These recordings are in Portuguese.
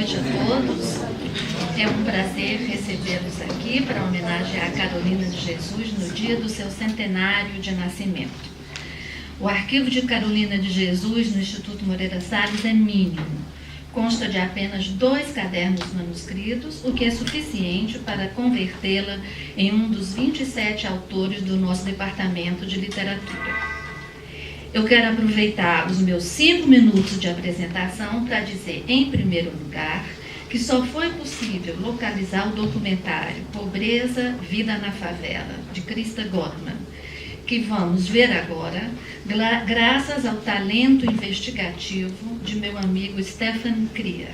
noite a todos. É um prazer recebê-los aqui para homenagear a Carolina de Jesus no dia do seu centenário de nascimento. O arquivo de Carolina de Jesus no Instituto Moreira Salles é mínimo. Consta de apenas 2 cadernos manuscritos, o que é suficiente para convertê-la em um dos 27 autores do nosso departamento de literatura. Eu quero aproveitar os meus 5 minutos de apresentação para dizer, em primeiro lugar, que só foi possível localizar o documentário Pobreza, Vida na Favela, de Christa Gottman, que vamos ver agora, graças ao talento investigativo de meu amigo Stefan Krier.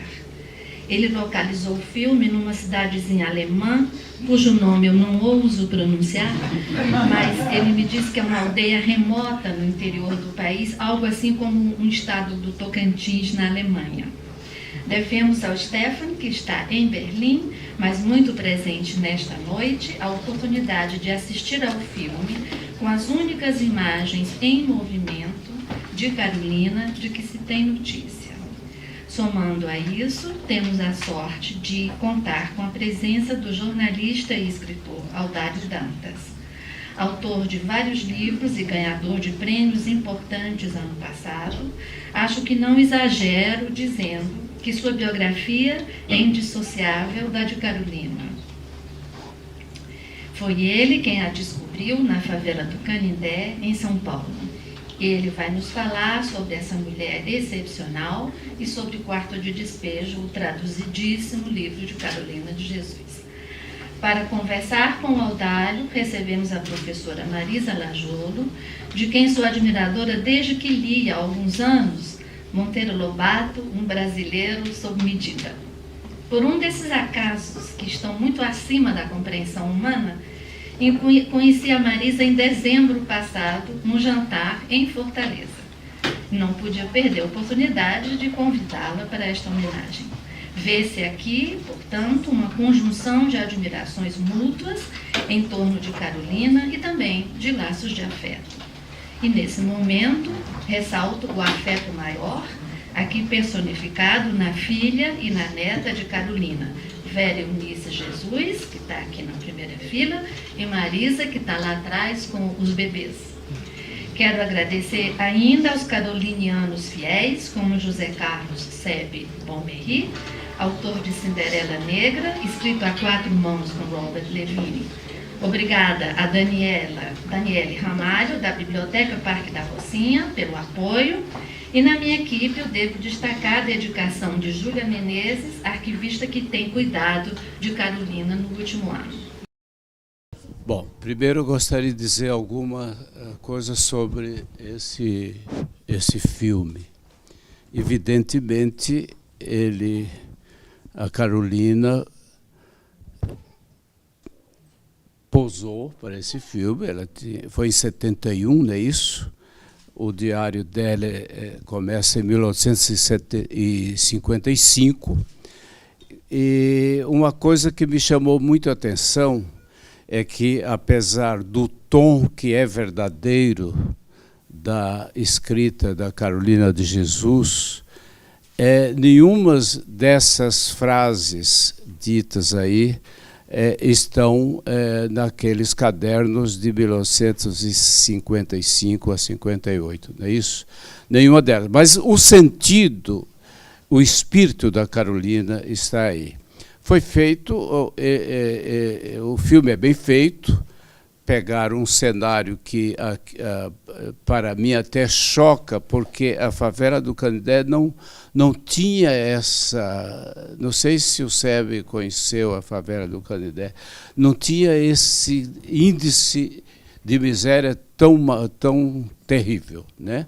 Ele localizou o filme numa cidadezinha alemã, cujo nome eu não ouso pronunciar, mas ele me disse que é uma aldeia remota no interior do país, algo assim como um estado do Tocantins, na Alemanha. Devemos ao Stefan, que está em Berlim, mas muito presente nesta noite, a oportunidade de assistir ao filme com as únicas imagens em movimento de Carolina de que se tem notícia. Somando a isso, temos a sorte de contar com a presença do jornalista e escritor Audálio Dantas, autor de vários livros e ganhador de prêmios importantes ano passado. Acho que não exagero dizendo que sua biografia é indissociável da de Carolina. Foi ele quem a descobriu na favela do Canindé, em São Paulo. Ele vai nos falar sobre essa mulher excepcional e sobre o Quarto de Despejo, o traduzidíssimo livro de Carolina de Jesus. Para conversar com o Audálio, recebemos a professora Marisa Lajolo, de quem sou admiradora desde que li, há alguns anos, Monteiro Lobato, um brasileiro sob medida. Por um desses acasos que estão muito acima da compreensão humana, conheci a Marisa em dezembro passado, num jantar em Fortaleza. Não podia perder a oportunidade de convidá-la para esta homenagem. Vê-se aqui, portanto, uma conjunção de admirações mútuas em torno de Carolina e também de laços de afeto. E nesse momento, ressalto o afeto maior, aqui personificado na filha e na neta de Carolina, Vera Eunice Jesus, que está aqui na primeira fila, e Marisa, que está lá atrás com os bebês. Quero agradecer ainda aos carolinianos fiéis, como José Carlos Sebe Bomberry, autor de Cinderela Negra, escrito a 4 mãos com Robert Levine. Obrigada a Daniele Ramalho, da Biblioteca Parque da Rocinha, pelo apoio. E na minha equipe eu devo destacar a dedicação de Júlia Menezes, arquivista que tem cuidado de Carolina no último ano. Bom, primeiro eu gostaria de dizer alguma coisa sobre esse filme. Evidentemente, a Carolina posou para esse filme, foi em 71, não é isso? O diário dela começa em 1955. E uma coisa que me chamou muito a atenção é que, apesar do tom que é verdadeiro da escrita da Carolina de Jesus, nenhuma dessas frases ditas aí estão naqueles cadernos de 1955 a 58, não é isso? Nenhuma delas. Mas o sentido, o espírito da Carolina está aí. Foi feito, o filme é bem feito, pegaram um cenário que, para mim, até choca, porque a favela do Canindé não tinha essa... Não sei se o Sebe conheceu a favela do Canindé, não tinha esse índice de miséria tão terrível, né?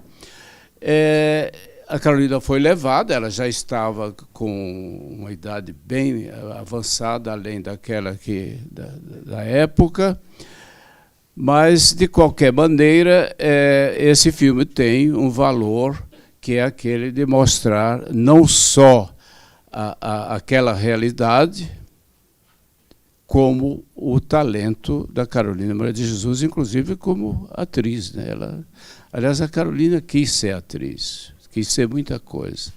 A Carolina foi levada, ela já estava com uma idade bem avançada, além daquela da época. Mas, de qualquer maneira, esse filme tem um valor que é aquele de mostrar não só aquela realidade, como o talento da Carolina Maria de Jesus, inclusive como atriz, né? Aliás, a Carolina quis ser atriz, quis ser muita coisa.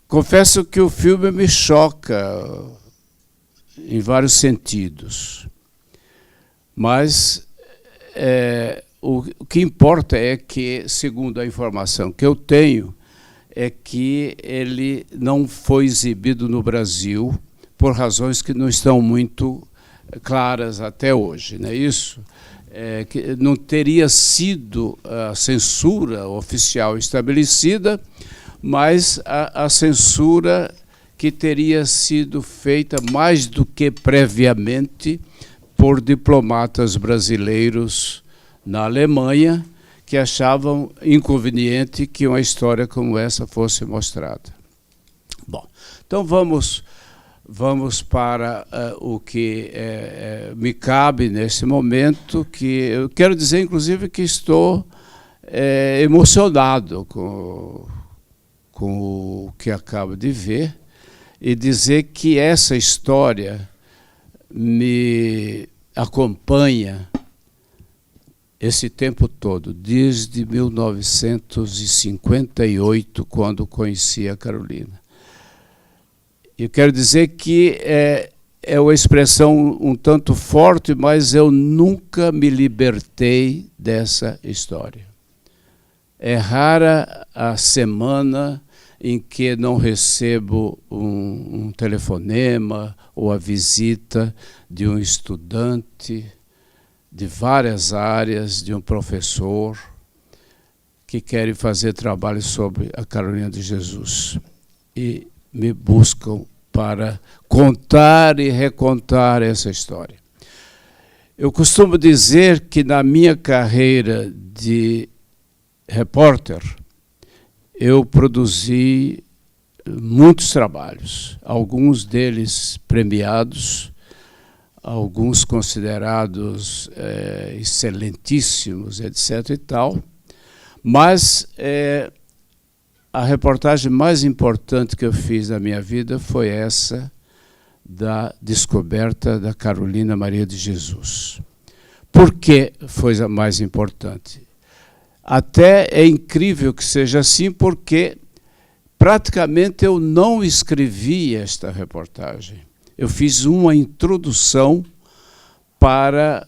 Confesso que o filme me choca em vários sentidos, mas o que importa é que, segundo a informação que eu tenho, é que ele não foi exibido no Brasil por razões que não estão muito claras até hoje, não é isso? Que não teria sido a censura oficial estabelecida, mas a censura que teria sido feita mais do que previamente por diplomatas brasileiros na Alemanha, que achavam inconveniente que uma história como essa fosse mostrada. Bom, então vamos para o que me cabe nesse momento, que eu quero dizer, inclusive, que estou emocionado com o que acabo de ver, e dizer que essa história me acompanha esse tempo todo, desde 1958, quando conheci a Carolina. Eu quero dizer que é uma expressão um tanto forte, mas eu nunca me libertei dessa história. É rara a semana em que não recebo um telefonema ou a visita de um estudante de várias áreas, de um professor que querem fazer trabalho sobre a Carolina de Jesus e me buscam para contar e recontar essa história. Eu costumo dizer que na minha carreira de repórter, eu produzi muitos trabalhos, alguns deles premiados, alguns considerados excelentíssimos, etc. e tal, mas a reportagem mais importante que eu fiz na minha vida foi essa da descoberta da Carolina Maria de Jesus. Por que foi a mais importante? Até é incrível que seja assim, porque praticamente eu não escrevi esta reportagem. Eu fiz uma introdução para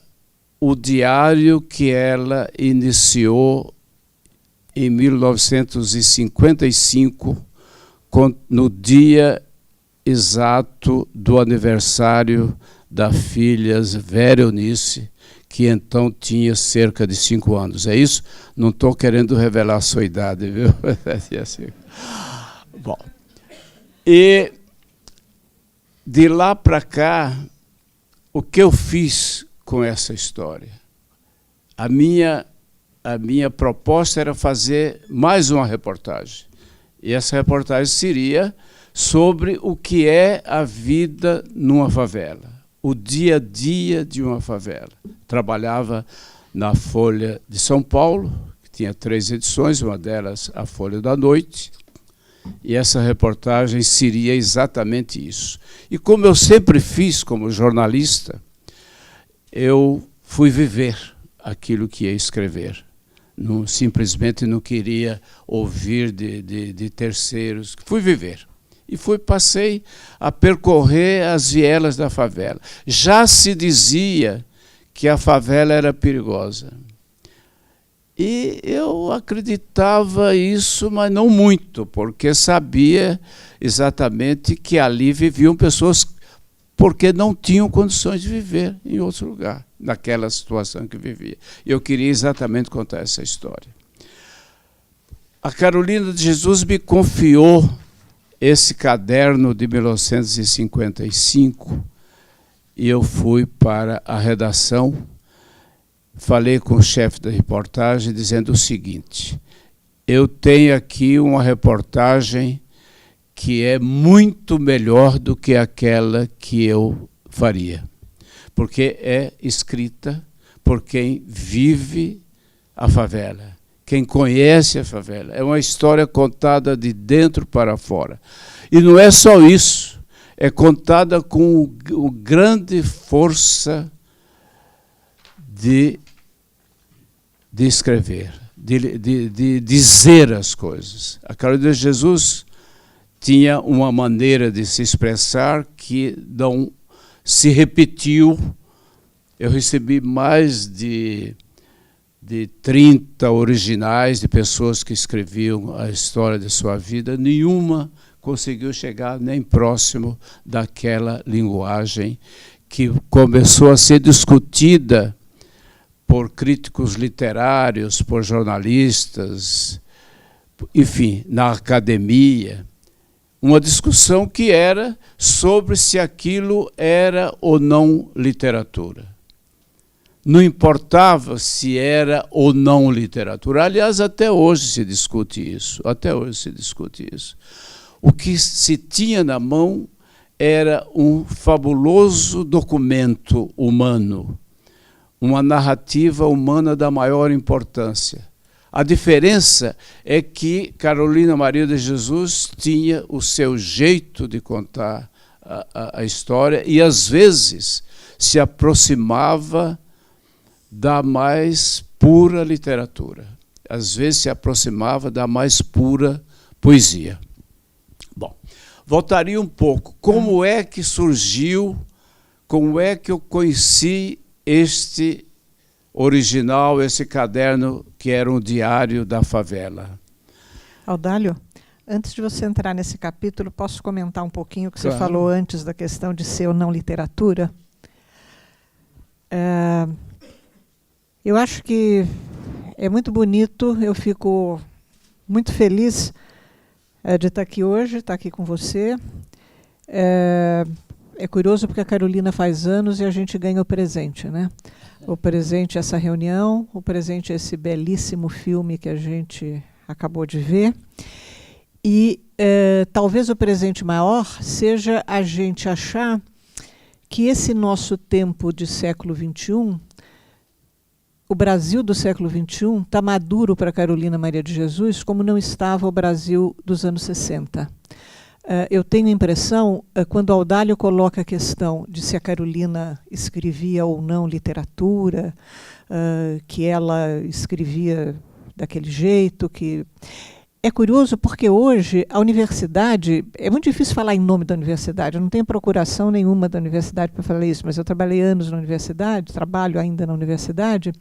o diário que ela iniciou em 1955, no dia exato do aniversário da filha Vera Eunice, que então tinha cerca de 5 anos. É isso? Não estou querendo revelar a sua idade, viu? Bom, e de lá para cá, o que eu fiz com essa história? A minha proposta era fazer mais uma reportagem. E essa reportagem seria sobre o que é a vida numa favela, o dia a dia de uma favela. Trabalhava na Folha de São Paulo, que tinha 3 edições, uma delas a Folha da Noite, e essa reportagem seria exatamente isso. E como eu sempre fiz como jornalista, eu fui viver aquilo que ia escrever. Simplesmente não queria ouvir de terceiros, fui viver. E passei a percorrer as vielas da favela. Já se dizia que a favela era perigosa. E eu acreditava isso, mas não muito, porque sabia exatamente que ali viviam pessoas porque não tinham condições de viver em outro lugar, naquela situação que vivia. E eu queria exatamente contar essa história. A Carolina de Jesus me confiou esse caderno de 1955 e eu fui para a redação, falei com o chefe da reportagem dizendo o seguinte: eu tenho aqui uma reportagem que é muito melhor do que aquela que eu faria, porque é escrita por quem vive a favela, quem conhece a favela. É uma história contada de dentro para fora. E não é só isso, é contada com grande força de escrever, de dizer as coisas. A Carolina de Jesus tinha uma maneira de se expressar que não se repetiu. Eu recebi mais de 30 originais de pessoas que escreviam a história de sua vida. Nenhuma conseguiu chegar nem próximo daquela linguagem que começou a ser discutida por críticos literários, por jornalistas, enfim, na academia. Uma discussão que era sobre se aquilo era ou não literatura. Não importava se era ou não literatura. Aliás, até hoje se discute isso. Até hoje se discute isso. O que se tinha na mão era um fabuloso documento humano, uma narrativa humana da maior importância. A diferença é que Carolina Maria de Jesus tinha o seu jeito de contar a história e, às vezes, se aproximava da mais pura literatura. Às vezes se aproximava da mais pura poesia. Bom, voltaria um pouco. Como é que surgiu, como é que eu conheci este original, esse caderno que era um diário da favela? Audálio, antes de você entrar nesse capítulo, posso comentar um pouquinho o que Claro. você falou antes da questão de ser ou não literatura? Eu acho que é muito bonito, eu fico muito feliz de estar aqui hoje, estar aqui com você. É curioso porque a Carolina faz anos e a gente ganha o presente, né? O presente é essa reunião, o presente é esse belíssimo filme que a gente acabou de ver. E talvez o presente maior seja a gente achar que esse nosso tempo de século XXI, o Brasil do século XXI, está maduro para Carolina Maria de Jesus, como não estava o Brasil dos anos 60. Eu tenho a impressão, quando Audálio coloca a questão de se a Carolina escrevia ou não literatura, que ela escrevia daquele jeito, que... É curioso porque hoje a universidade, é muito difícil falar em nome da universidade, eu não tenho procuração nenhuma da universidade para falar isso, mas eu trabalhei anos na universidade, trabalho ainda na universidade,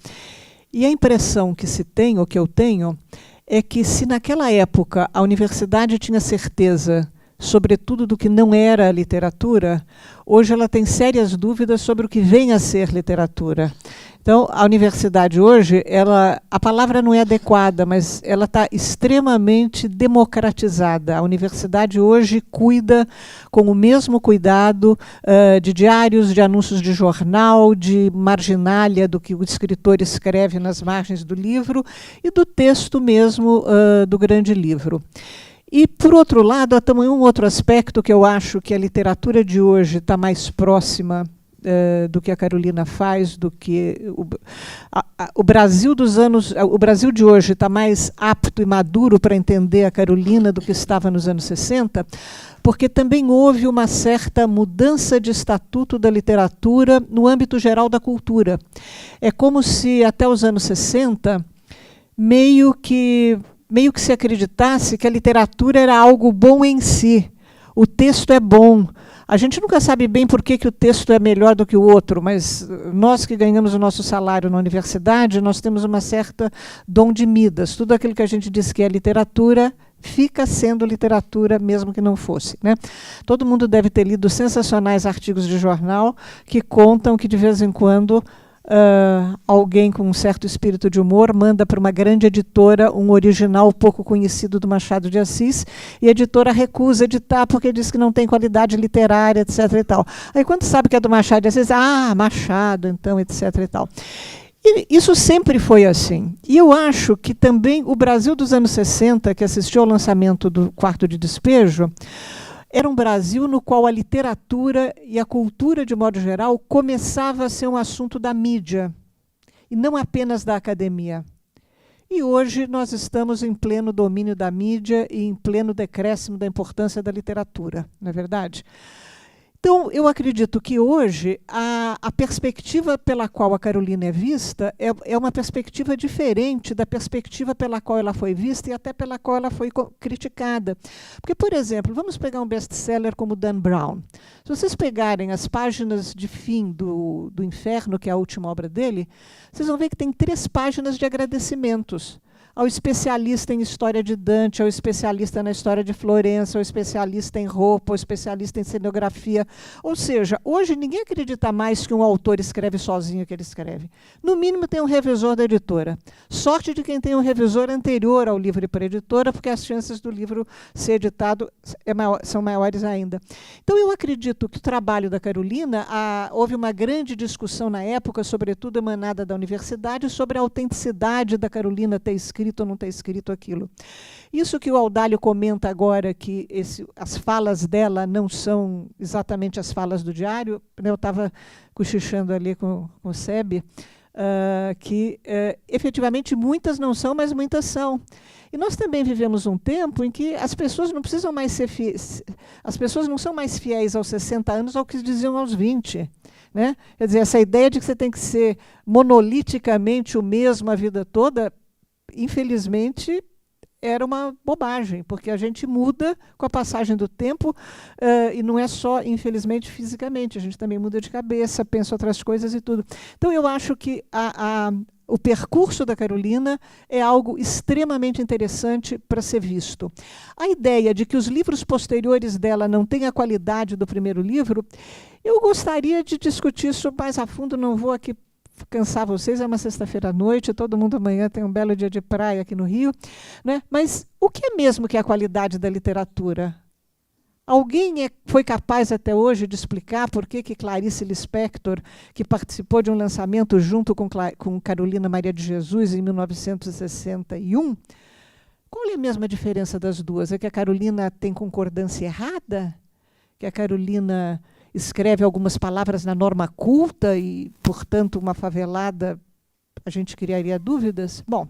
e a impressão que se tem, ou que eu tenho, é que se naquela época a universidade tinha certeza, sobretudo do que não era literatura, hoje ela tem sérias dúvidas sobre o que vem a ser literatura. Então, a universidade hoje, a palavra não é adequada, mas ela está extremamente democratizada. A universidade hoje cuida com o mesmo cuidado de diários, de anúncios de jornal, de marginalia do que o escritor escreve nas margens do livro e do texto mesmo do grande livro. E, por outro lado, há também um outro aspecto que eu acho que a literatura de hoje está mais próxima do que a Carolina faz, do que o Brasil dos anos, o Brasil de hoje está mais apto e maduro para entender a Carolina do que estava nos anos 60, porque também houve uma certa mudança de estatuto da literatura no âmbito geral da cultura. É como se até os anos 60 meio que se acreditasse que a literatura era algo bom em si. O texto é bom. A gente nunca sabe bem por que o texto é melhor do que o outro, mas nós que ganhamos o nosso salário na universidade, nós temos uma certa dom de Midas. Tudo aquilo que a gente diz que é literatura, fica sendo literatura, mesmo que não fosse, né? Todo mundo deve ter lido sensacionais artigos de jornal que contam que, de vez em quando, alguém com um certo espírito de humor manda para uma grande editora um original pouco conhecido do Machado de Assis e a editora recusa editar porque diz que não tem qualidade literária, etc. e tal. Aí quando sabe que é do Machado de Assis, Machado, então, etc. e tal. E isso sempre foi assim. E eu acho que também o Brasil dos anos 60, que assistiu ao lançamento do Quarto de Despejo, era um Brasil no qual a literatura e a cultura, de modo geral, começava a ser um assunto da mídia, e não apenas da academia. E hoje nós estamos em pleno domínio da mídia e em pleno decréscimo da importância da literatura, não é verdade? Então, eu acredito que hoje a perspectiva pela qual a Carolina é vista é uma perspectiva diferente da perspectiva pela qual ela foi vista e até pela qual ela foi criticada. Porque, por exemplo, vamos pegar um best-seller como Dan Brown. Se vocês pegarem as páginas de fim do Inferno, que é a última obra dele, vocês vão ver que tem 3 páginas de agradecimentos ao especialista em história de Dante, ao especialista na história de Florença, ao especialista em roupa, ao especialista em cenografia. Ou seja, hoje ninguém acredita mais que um autor escreve sozinho o que ele escreve. No mínimo tem um revisor da editora. Sorte de quem tem um revisor anterior ao livro e para a editora, porque as chances do livro ser editado são maiores ainda. Então, eu acredito que o trabalho da Carolina, houve uma grande discussão na época, sobretudo emanada da universidade, sobre a autenticidade da Carolina ter escrito ou não ter escrito aquilo. Isso que o Audálio comenta agora, que as falas dela não são exatamente as falas do diário, eu estava cochichando ali com o Sebe, que efetivamente muitas não são, mas muitas são. E nós também vivemos um tempo em que as pessoas não precisam mais ser fiéis, as pessoas não são mais fiéis aos 60 anos ao que diziam aos 20. Né? Quer dizer, essa ideia de que você tem que ser monoliticamente o mesmo a vida toda, infelizmente, era uma bobagem, porque a gente muda com a passagem do tempo, e não é só, infelizmente, fisicamente, a gente também muda de cabeça, pensa outras coisas e tudo. Então, eu acho que o percurso da Carolina é algo extremamente interessante para ser visto. A ideia de que os livros posteriores dela não têm a qualidade do primeiro livro, eu gostaria de discutir isso mais a fundo, não vou aqui cansar vocês, é uma sexta-feira à noite, todo mundo amanhã tem um belo dia de praia aqui no Rio, né? Mas o que é mesmo que é a qualidade da literatura? Alguém foi capaz até hoje de explicar por que Clarice Lispector, que participou de um lançamento junto com Carolina Maria de Jesus em 1961, qual é a mesma diferença das duas? É que a Carolina tem concordância errada? Que a Carolina escreve algumas palavras na norma culta e, portanto, uma favelada, a gente criaria dúvidas? Bom,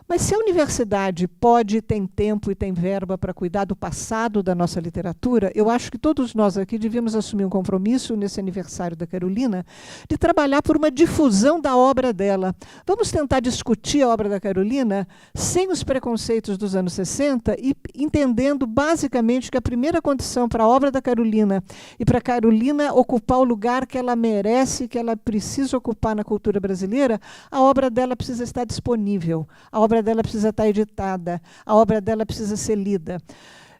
mas se a universidade pode, tem tempo e tem verba para cuidar do passado da nossa literatura, eu acho que todos nós aqui devíamos assumir um compromisso nesse aniversário da Carolina de trabalhar por uma difusão da obra dela. Vamos tentar discutir a obra da Carolina sem os preconceitos dos anos 60 e entendendo basicamente que a primeira condição para a obra da Carolina e para a Carolina ocupar o lugar que ela merece, que ela precisa ocupar na cultura brasileira, a obra dela precisa estar disponível, a obra dela precisa estar editada, a obra dela precisa ser lida.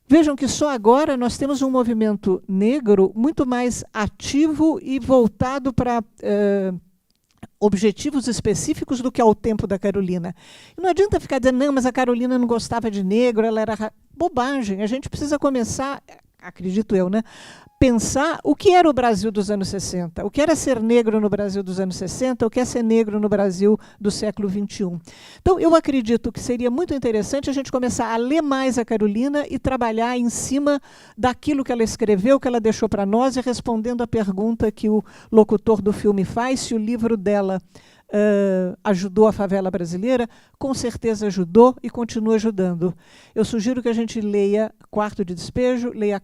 Vejam que só agora nós temos um movimento negro muito mais ativo e voltado para objetivos específicos do que ao tempo da Carolina. E não adianta ficar dizendo, não, mas a Carolina não gostava de negro, ela era... Bobagem, a gente precisa começar, acredito eu, né? Pensar o que era o Brasil dos anos 60, o que era ser negro no Brasil dos anos 60, o que é ser negro no Brasil do século XXI. Então, eu acredito que seria muito interessante a gente começar a ler mais a Carolina e trabalhar em cima daquilo que ela escreveu, que ela deixou para nós, e respondendo a pergunta que o locutor do filme faz, se o livro dela ajudou a favela brasileira, com certeza ajudou e continua ajudando. Eu sugiro que a gente leia Quarto de Despejo, leia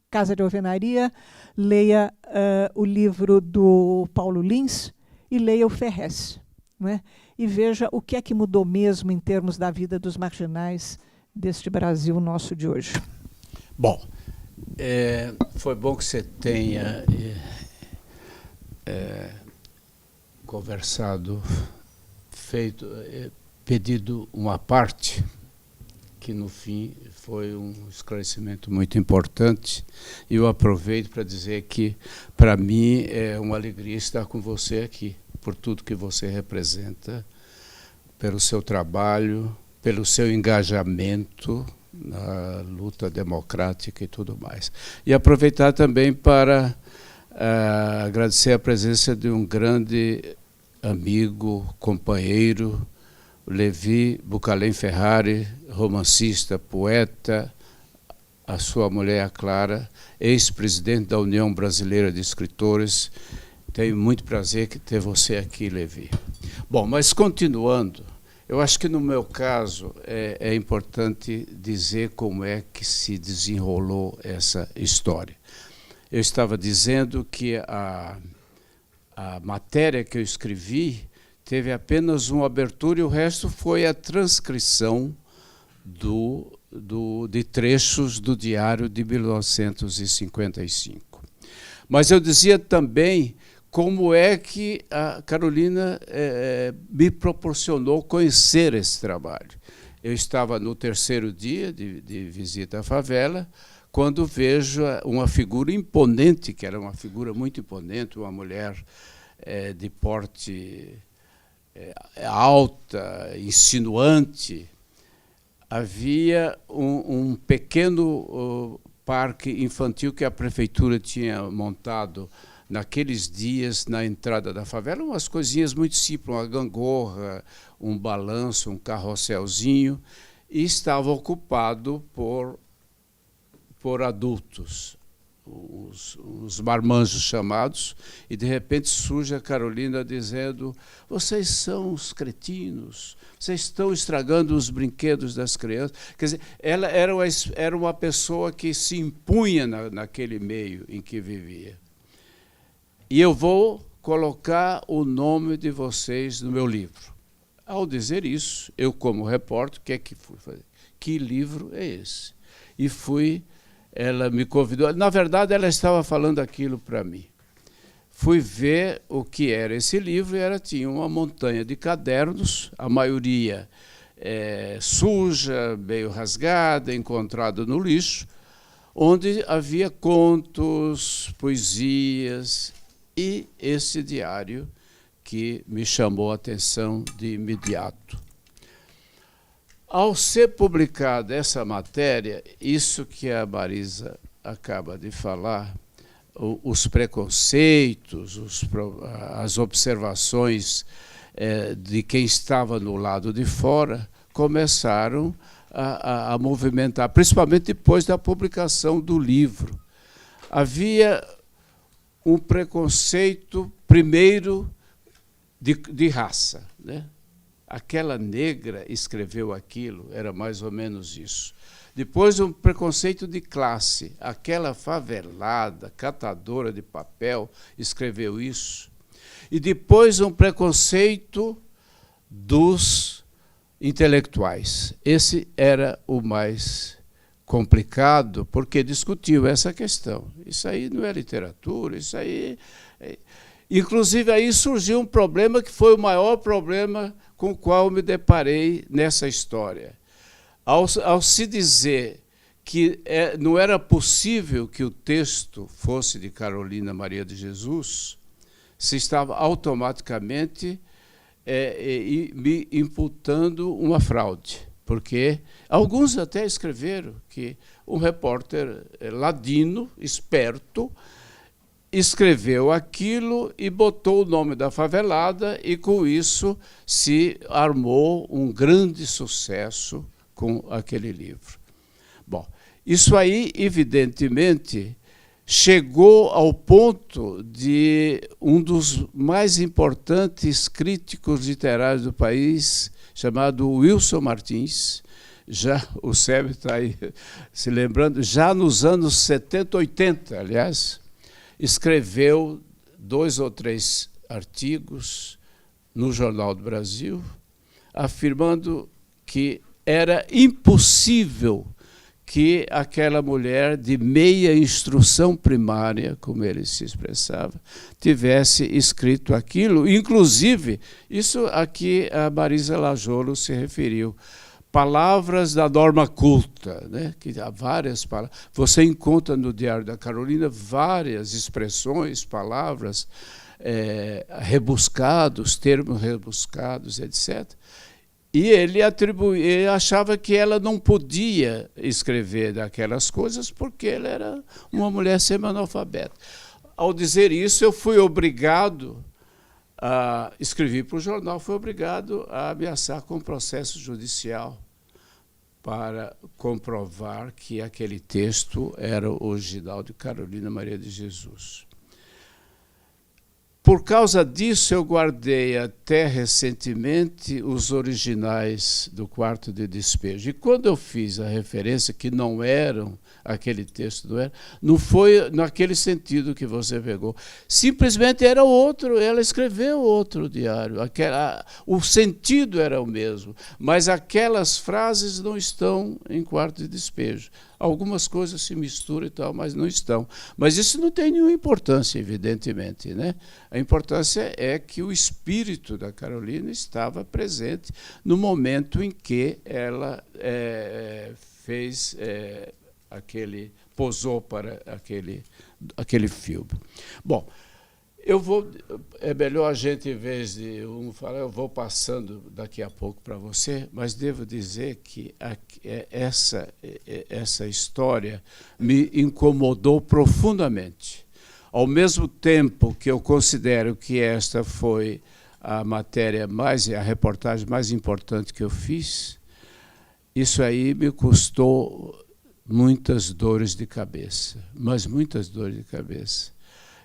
Casa de Alvenaria, leia o livro do Paulo Lins e leia o Ferrez, não é? E veja o que é que mudou mesmo em termos da vida dos marginais deste Brasil nosso de hoje. Bom, foi bom que você tenha conversado, pedido uma parte, que no fim foi um esclarecimento muito importante. E eu aproveito para dizer que, para mim, é uma alegria estar com você aqui, por tudo que você representa, pelo seu trabalho, pelo seu engajamento na luta democrática e tudo mais. E aproveitar também para agradecer a presença de um grande amigo, companheiro, Levi Bucalém Ferrari, romancista, poeta, a sua mulher, a Clara, ex-presidente da União Brasileira de Escritores. Tenho muito prazer em ter você aqui, Levi. Bom, mas continuando, eu acho que no meu caso é importante dizer como é que se desenrolou essa história. eu estava dizendo que a matéria que eu escrevi teve apenas uma abertura e o resto foi a transcrição de trechos do diário de 1955. Mas eu dizia também como é que a Carolina me proporcionou conhecer esse trabalho. Eu estava no terceiro dia de visita à favela, quando vejo uma figura imponente, que era uma figura muito imponente, uma mulher de porte alta, insinuante. Havia um pequeno parque infantil que a prefeitura tinha montado naqueles dias na entrada da favela, umas coisinhas muito simples, uma gangorra, um balanço, um carrosselzinho, e estava ocupado por adultos, os marmanjos chamados, e de repente surge a Carolina dizendo: vocês são os cretinos, vocês estão estragando os brinquedos das crianças. Quer dizer, ela era uma pessoa que se impunha naquele meio em que vivia. E eu vou colocar o nome de vocês no meu livro. Ao dizer isso, eu como repórter, o que é que fui fazer? Que livro é esse? E fui, ela me convidou, na verdade ela estava falando aquilo para mim. Fui ver o que era esse livro e tinha uma montanha de cadernos, a maioria suja, meio rasgada, encontrada no lixo, onde havia contos, poesias e esse diário que me chamou a atenção de imediato. Ao ser publicada essa matéria, isso que a Marisa acaba de falar, os preconceitos, as observações de quem estava no lado de fora começaram a movimentar, principalmente depois da publicação do livro. Havia um preconceito, primeiro, de raça, né? Aquela negra escreveu aquilo, era mais ou menos isso. Depois, um preconceito de classe. Aquela favelada, catadora de papel, escreveu isso. E depois, um preconceito dos intelectuais. Esse era o mais complicado, porque discutiu essa questão. Isso aí não é literatura, isso aí... Inclusive, aí surgiu um problema que foi o maior problema com o qual me deparei nessa história. Ao se dizer que não era possível que o texto fosse de Carolina Maria de Jesus, se estava automaticamente me imputando uma fraude, porque alguns até escreveram que um repórter ladino, esperto, escreveu aquilo e botou o nome da favelada e, com isso, se armou um grande sucesso com aquele livro. Bom, isso aí, evidentemente, chegou ao ponto de um dos mais importantes críticos literários do país, chamado Wilson Martins, já o Sérgio está aí se lembrando, já nos anos 70, 80, aliás, escreveu 2 ou 3 artigos no Jornal do Brasil, afirmando que era impossível que aquela mulher de meia instrução primária, como ele se expressava, tivesse escrito aquilo. Inclusive, isso aqui a Marisa Lajolo se referiu, palavras da norma culta, né? Que há várias palavras. Você encontra no Diário da Carolina várias expressões, palavras rebuscados, termos rebuscados, etc. E ele achava que ela não podia escrever daquelas coisas porque ela era uma mulher semi-analfabeta. Ao dizer isso, eu fui obrigado escrevi para o jornal, fui obrigado a ameaçar com processo judicial para comprovar que aquele texto era o original de Carolina Maria de Jesus. Por causa disso, eu guardei até recentemente os originais do Quarto de Despejo. E quando eu fiz a referência, que não eram, aquele texto não foi naquele sentido que você pegou. Simplesmente era outro, ela escreveu outro diário. O sentido era o mesmo, mas aquelas frases não estão em Quarto de Despejo. Algumas coisas se misturam e tal, mas não estão. Mas isso não tem nenhuma importância, evidentemente, né? A importância é que o espírito da Carolina estava presente no momento em que ela fez posou para aquele filme. Bom, é melhor a gente, em vez de falar, eu vou passando daqui a pouco para você, mas devo dizer que essa história me incomodou profundamente. Ao mesmo tempo que eu considero que esta foi a reportagem mais importante que eu fiz, isso aí me custou muitas dores de cabeça, mas muitas dores de cabeça.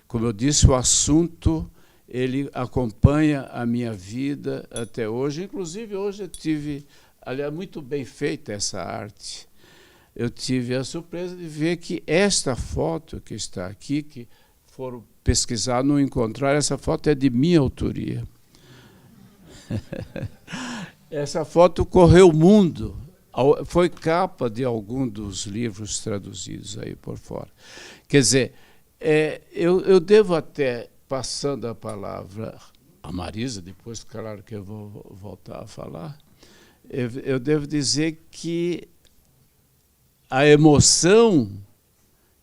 Como eu disse, o assunto ele acompanha a minha vida até hoje. Inclusive, hoje eu tive, aliás, muito bem feita essa arte. Eu tive a surpresa de ver que esta foto que está aqui, que foram pesquisar, não encontraram, essa foto é de minha autoria. Essa foto correu o mundo. Foi capa de algum dos livros traduzidos aí por fora. Quer dizer, eu devo até, passando a palavra a Marisa, depois, claro que eu vou voltar a falar, eu devo dizer que a emoção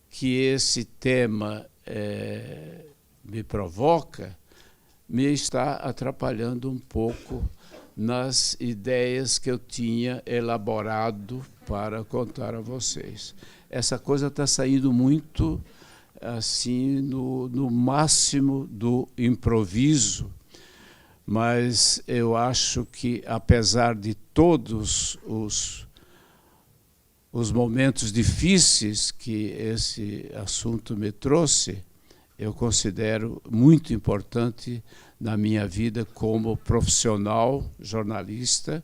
que esse tema me provoca me está atrapalhando um pouco nas ideias que eu tinha elaborado para contar a vocês. Essa coisa está saindo muito assim no máximo do improviso, mas eu acho que, apesar de todos os momentos difíceis que esse assunto me trouxe, eu considero muito importante na minha vida como profissional, jornalista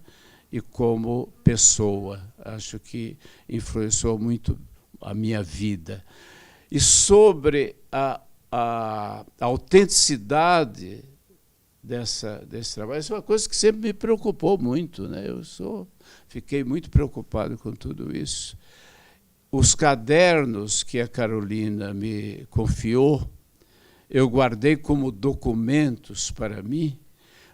e como pessoa. Acho que influenciou muito a minha vida. E sobre a autenticidade desse trabalho, isso é uma coisa que sempre me preocupou muito, né? Fiquei muito preocupado com tudo isso. Os cadernos que a Carolina me confiou, eu guardei como documentos para mim,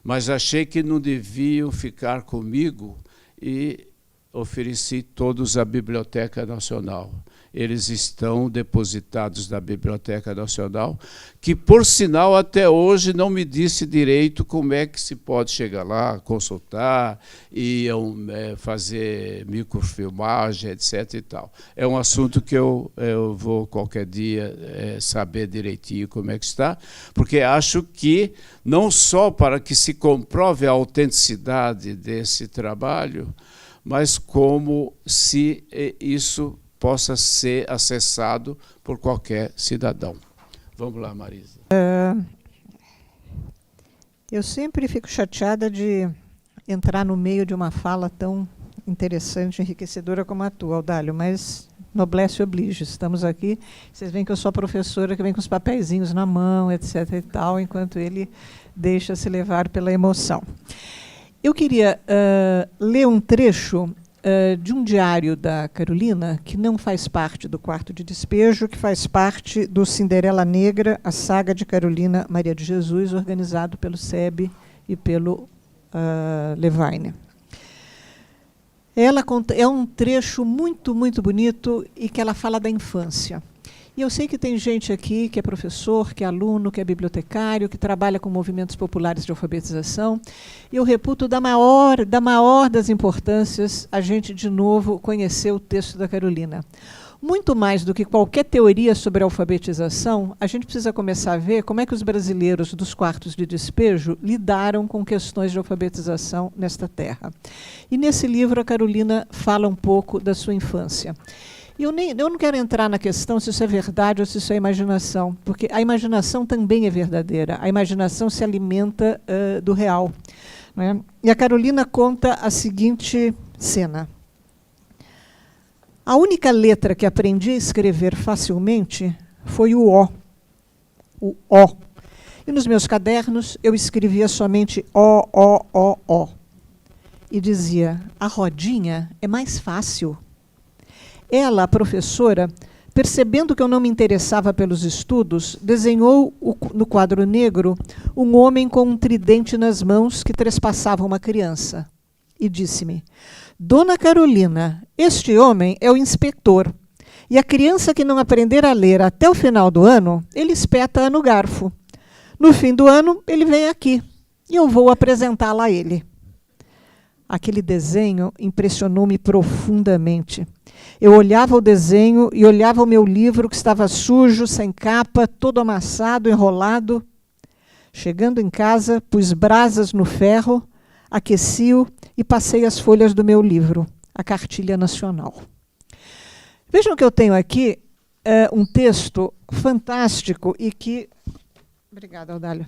mas achei que não deviam ficar comigo e ofereci todos à Biblioteca Nacional. Eles estão depositados na Biblioteca Nacional, que, por sinal, até hoje não me disse direito como é que se pode chegar lá, consultar, fazer microfilmagem, etc. e tal. É um assunto que eu vou, qualquer dia, saber direitinho como é que está, porque acho que, não só para que se comprove a autenticidade desse trabalho, mas como se isso possa ser acessado por qualquer cidadão. Vamos lá, Marisa. Eu sempre fico chateada de entrar no meio de uma fala tão interessante, enriquecedora como a tua, Audálio, mas noblesse oblige. Estamos aqui, vocês veem que eu sou a professora que vem com os papeizinhos na mão, etc. e tal, enquanto ele deixa se levar pela emoção. Eu queria ler um trecho de um diário da Carolina, que não faz parte do Quarto de Despejo, que faz parte do Cinderela Negra, a saga de Carolina Maria de Jesus, organizado pelo SEB e pelo Levine. Ela é um trecho muito, muito bonito e que ela fala da infância. E eu sei que tem gente aqui que é professor, que é aluno, que é bibliotecário, que trabalha com movimentos populares de alfabetização. E eu reputo da maior das importâncias a gente, de novo, conhecer o texto da Carolina. Muito mais do que qualquer teoria sobre alfabetização, a gente precisa começar a ver como é que os brasileiros dos quartos de despejo lidaram com questões de alfabetização nesta terra. E nesse livro a Carolina fala um pouco da sua infância. E eu não quero entrar na questão se isso é verdade ou se isso é imaginação, porque a imaginação também é verdadeira. A imaginação se alimenta do real. Né? E a Carolina conta a seguinte cena. A única letra que aprendi a escrever facilmente foi o O. O O. E nos meus cadernos eu escrevia somente O, O, O, O. E dizia, a rodinha é mais fácil. Ela, a professora, percebendo que eu não me interessava pelos estudos, desenhou no quadro negro um homem com um tridente nas mãos que trespassava uma criança. E disse-me, Dona Carolina, este homem é o inspetor. E a criança que não aprender a ler até o final do ano, ele espeta no garfo. No fim do ano, ele vem aqui e eu vou apresentá-la a ele. Aquele desenho impressionou-me profundamente. Eu olhava o desenho e olhava o meu livro que estava sujo, sem capa, todo amassado, enrolado. Chegando em casa, pus brasas no ferro, aqueci-o e passei as folhas do meu livro, a Cartilha Nacional. Vejam que eu tenho aqui um texto fantástico e que... Obrigada, Audálio.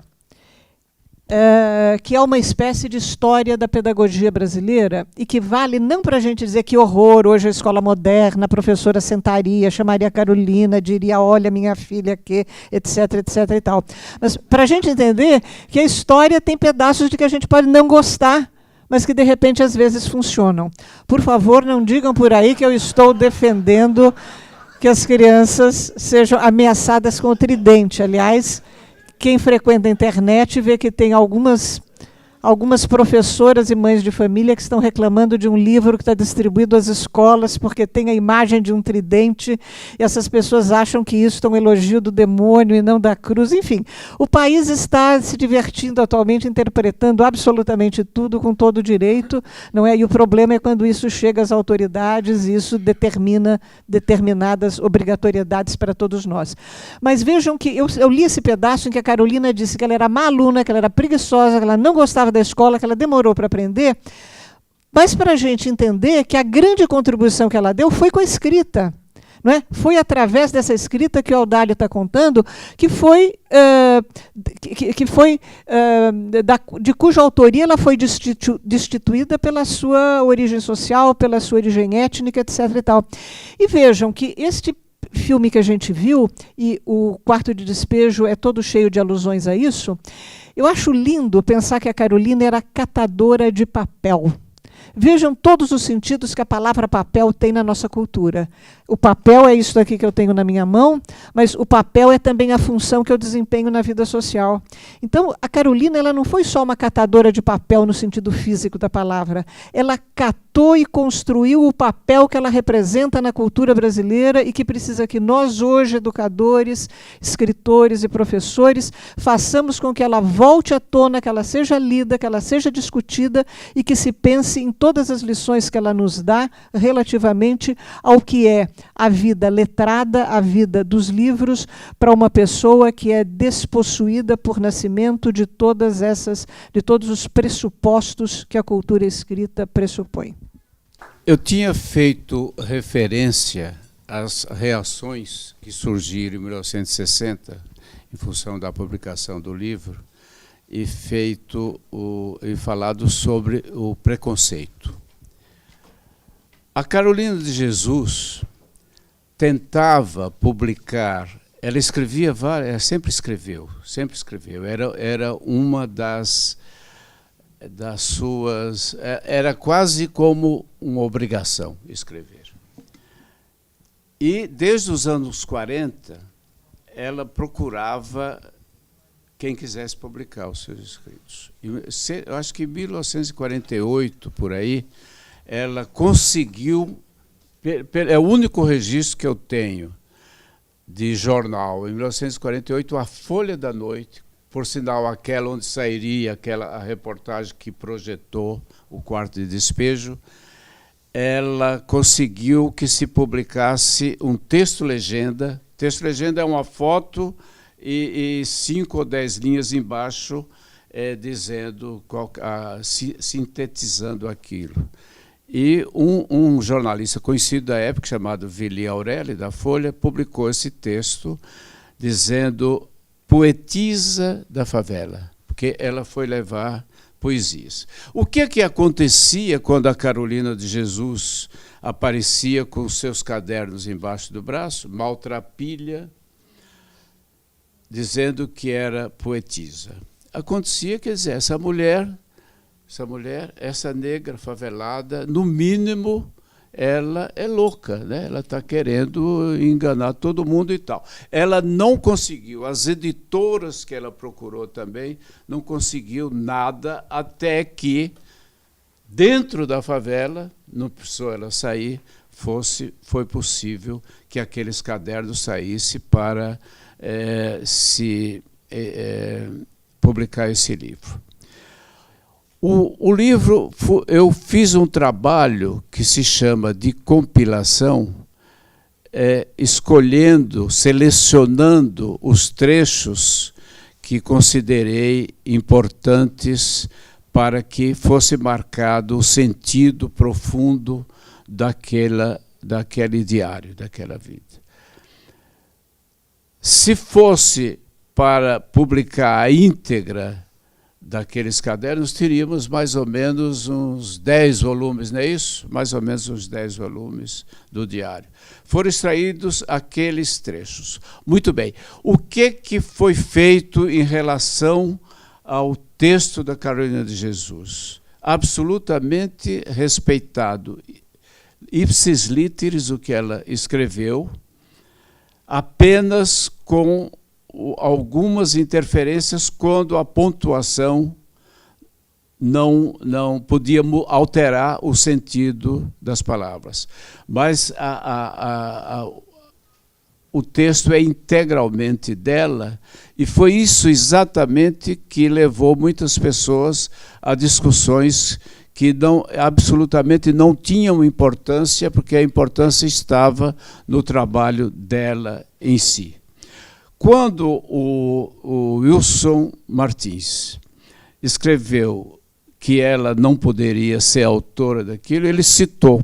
Que é uma espécie de história da pedagogia brasileira e que vale não para a gente dizer que horror, hoje a escola moderna, a professora sentaria, chamaria a Carolina, diria, olha, minha filha, que, etc, etc e tal. Mas para a gente entender que a história tem pedaços de que a gente pode não gostar, mas que, de repente, às vezes funcionam. Por favor, não digam por aí que eu estou defendendo que as crianças sejam ameaçadas com o tridente. Aliás, quem frequenta a internet vê que tem algumas professoras e mães de família que estão reclamando de um livro que está distribuído às escolas porque tem a imagem de um tridente e essas pessoas acham que isso é um elogio do demônio e não da cruz. Enfim, o país está se divertindo atualmente, interpretando absolutamente tudo com todo direito, não é? E o problema é quando isso chega às autoridades e isso determina determinadas obrigatoriedades para todos nós. Mas vejam que eu li esse pedaço em que a Carolina disse que ela era má aluna, que ela era preguiçosa, que ela não gostava da escola, que ela demorou para aprender, mas para a gente entender que a grande contribuição que ela deu foi com a escrita. Não é? Foi através dessa escrita que o Audálio está contando, de cuja autoria ela foi destituída pela sua origem social, pela sua origem étnica, etc. E tal. E vejam que este filme que a gente viu, e o Quarto de Despejo é todo cheio de alusões a isso, eu acho lindo pensar que a Carolina era catadora de papel. Vejam todos os sentidos que a palavra papel tem na nossa cultura. O papel é isso daqui que eu tenho na minha mão, mas o papel é também a função que eu desempenho na vida social. Então, a Carolina ela não foi só uma catadora de papel no sentido físico da palavra. Ela catou e construiu o papel que ela representa na cultura brasileira e que precisa que nós, hoje, educadores, escritores e professores, façamos com que ela volte à tona, que ela seja lida, que ela seja discutida e que se pense em todas as lições que ela nos dá relativamente ao que é a vida letrada, a vida dos livros, para uma pessoa que é despossuída por nascimento de todos os pressupostos que a cultura escrita pressupõe. Eu tinha feito referência às reações que surgiram em 1960, em função da publicação do livro, e falado sobre o preconceito. A Carolina de Jesus tentava publicar, ela escrevia várias, ela sempre escreveu, era uma das suas, era quase como uma obrigação escrever. E desde os anos 40, ela procurava quem quisesse publicar os seus escritos. Eu acho que em 1948, por aí, ela conseguiu, é o único registro que eu tenho de jornal, em 1948, a Folha da Noite, por sinal aquela onde sairia a reportagem que projetou o Quarto de Despejo, ela conseguiu que se publicasse um texto-legenda. Texto-legenda é uma foto e 5 ou 10 linhas embaixo, dizendo, sintetizando aquilo. E um jornalista conhecido da época, chamado Vili Aureli, da Folha, publicou esse texto dizendo poetisa da favela, porque ela foi levar poesias. O que acontecia quando a Carolina de Jesus aparecia com os seus cadernos embaixo do braço, maltrapilha, dizendo que era poetisa? Acontecia, quer dizer, essa mulher, essa negra favelada, no mínimo, ela é louca, né? Ela está querendo enganar todo mundo e tal. Ela não conseguiu, as editoras que ela procurou também, não conseguiu nada, até que, dentro da favela, não precisou ela sair, foi possível que aqueles cadernos saíssem para publicar esse livro. O livro, eu fiz um trabalho que se chama de compilação, escolhendo, selecionando os trechos que considerei importantes para que fosse marcado o sentido profundo daquele diário, daquela vida. Se fosse para publicar a íntegra daqueles cadernos, teríamos mais ou menos uns 10 volumes, não é isso? Mais ou menos uns 10 volumes do diário. Foram extraídos aqueles trechos. Muito bem. O que foi feito em relação ao texto da Carolina de Jesus? Absolutamente respeitado. Ipsis literis, o que ela escreveu, apenas com algumas interferências quando a pontuação não podia alterar o sentido das palavras. Mas o texto é integralmente dela, e foi isso exatamente que levou muitas pessoas a discussões que absolutamente não tinham importância, porque a importância estava no trabalho dela em si. Quando o Wilson Martins escreveu que ela não poderia ser autora daquilo, ele citou,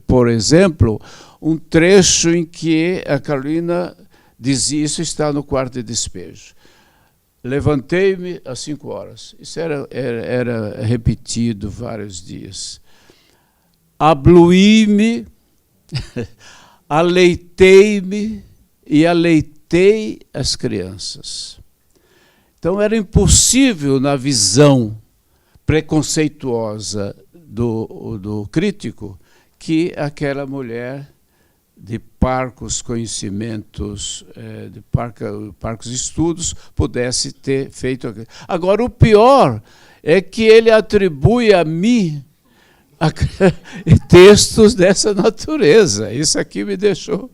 por exemplo, um trecho em que a Carolina dizia, isso está no quarto de despejo, levantei-me às 5 horas. Isso era repetido vários dias. Abluí-me, aleitei-me e aleitei as crianças. Então era impossível, na visão preconceituosa do crítico, que aquela mulher de parcos conhecimentos, de parcos estudos, pudesse ter feito aquilo. Agora, o pior é que ele atribui a mim textos dessa natureza. Isso aqui me deixou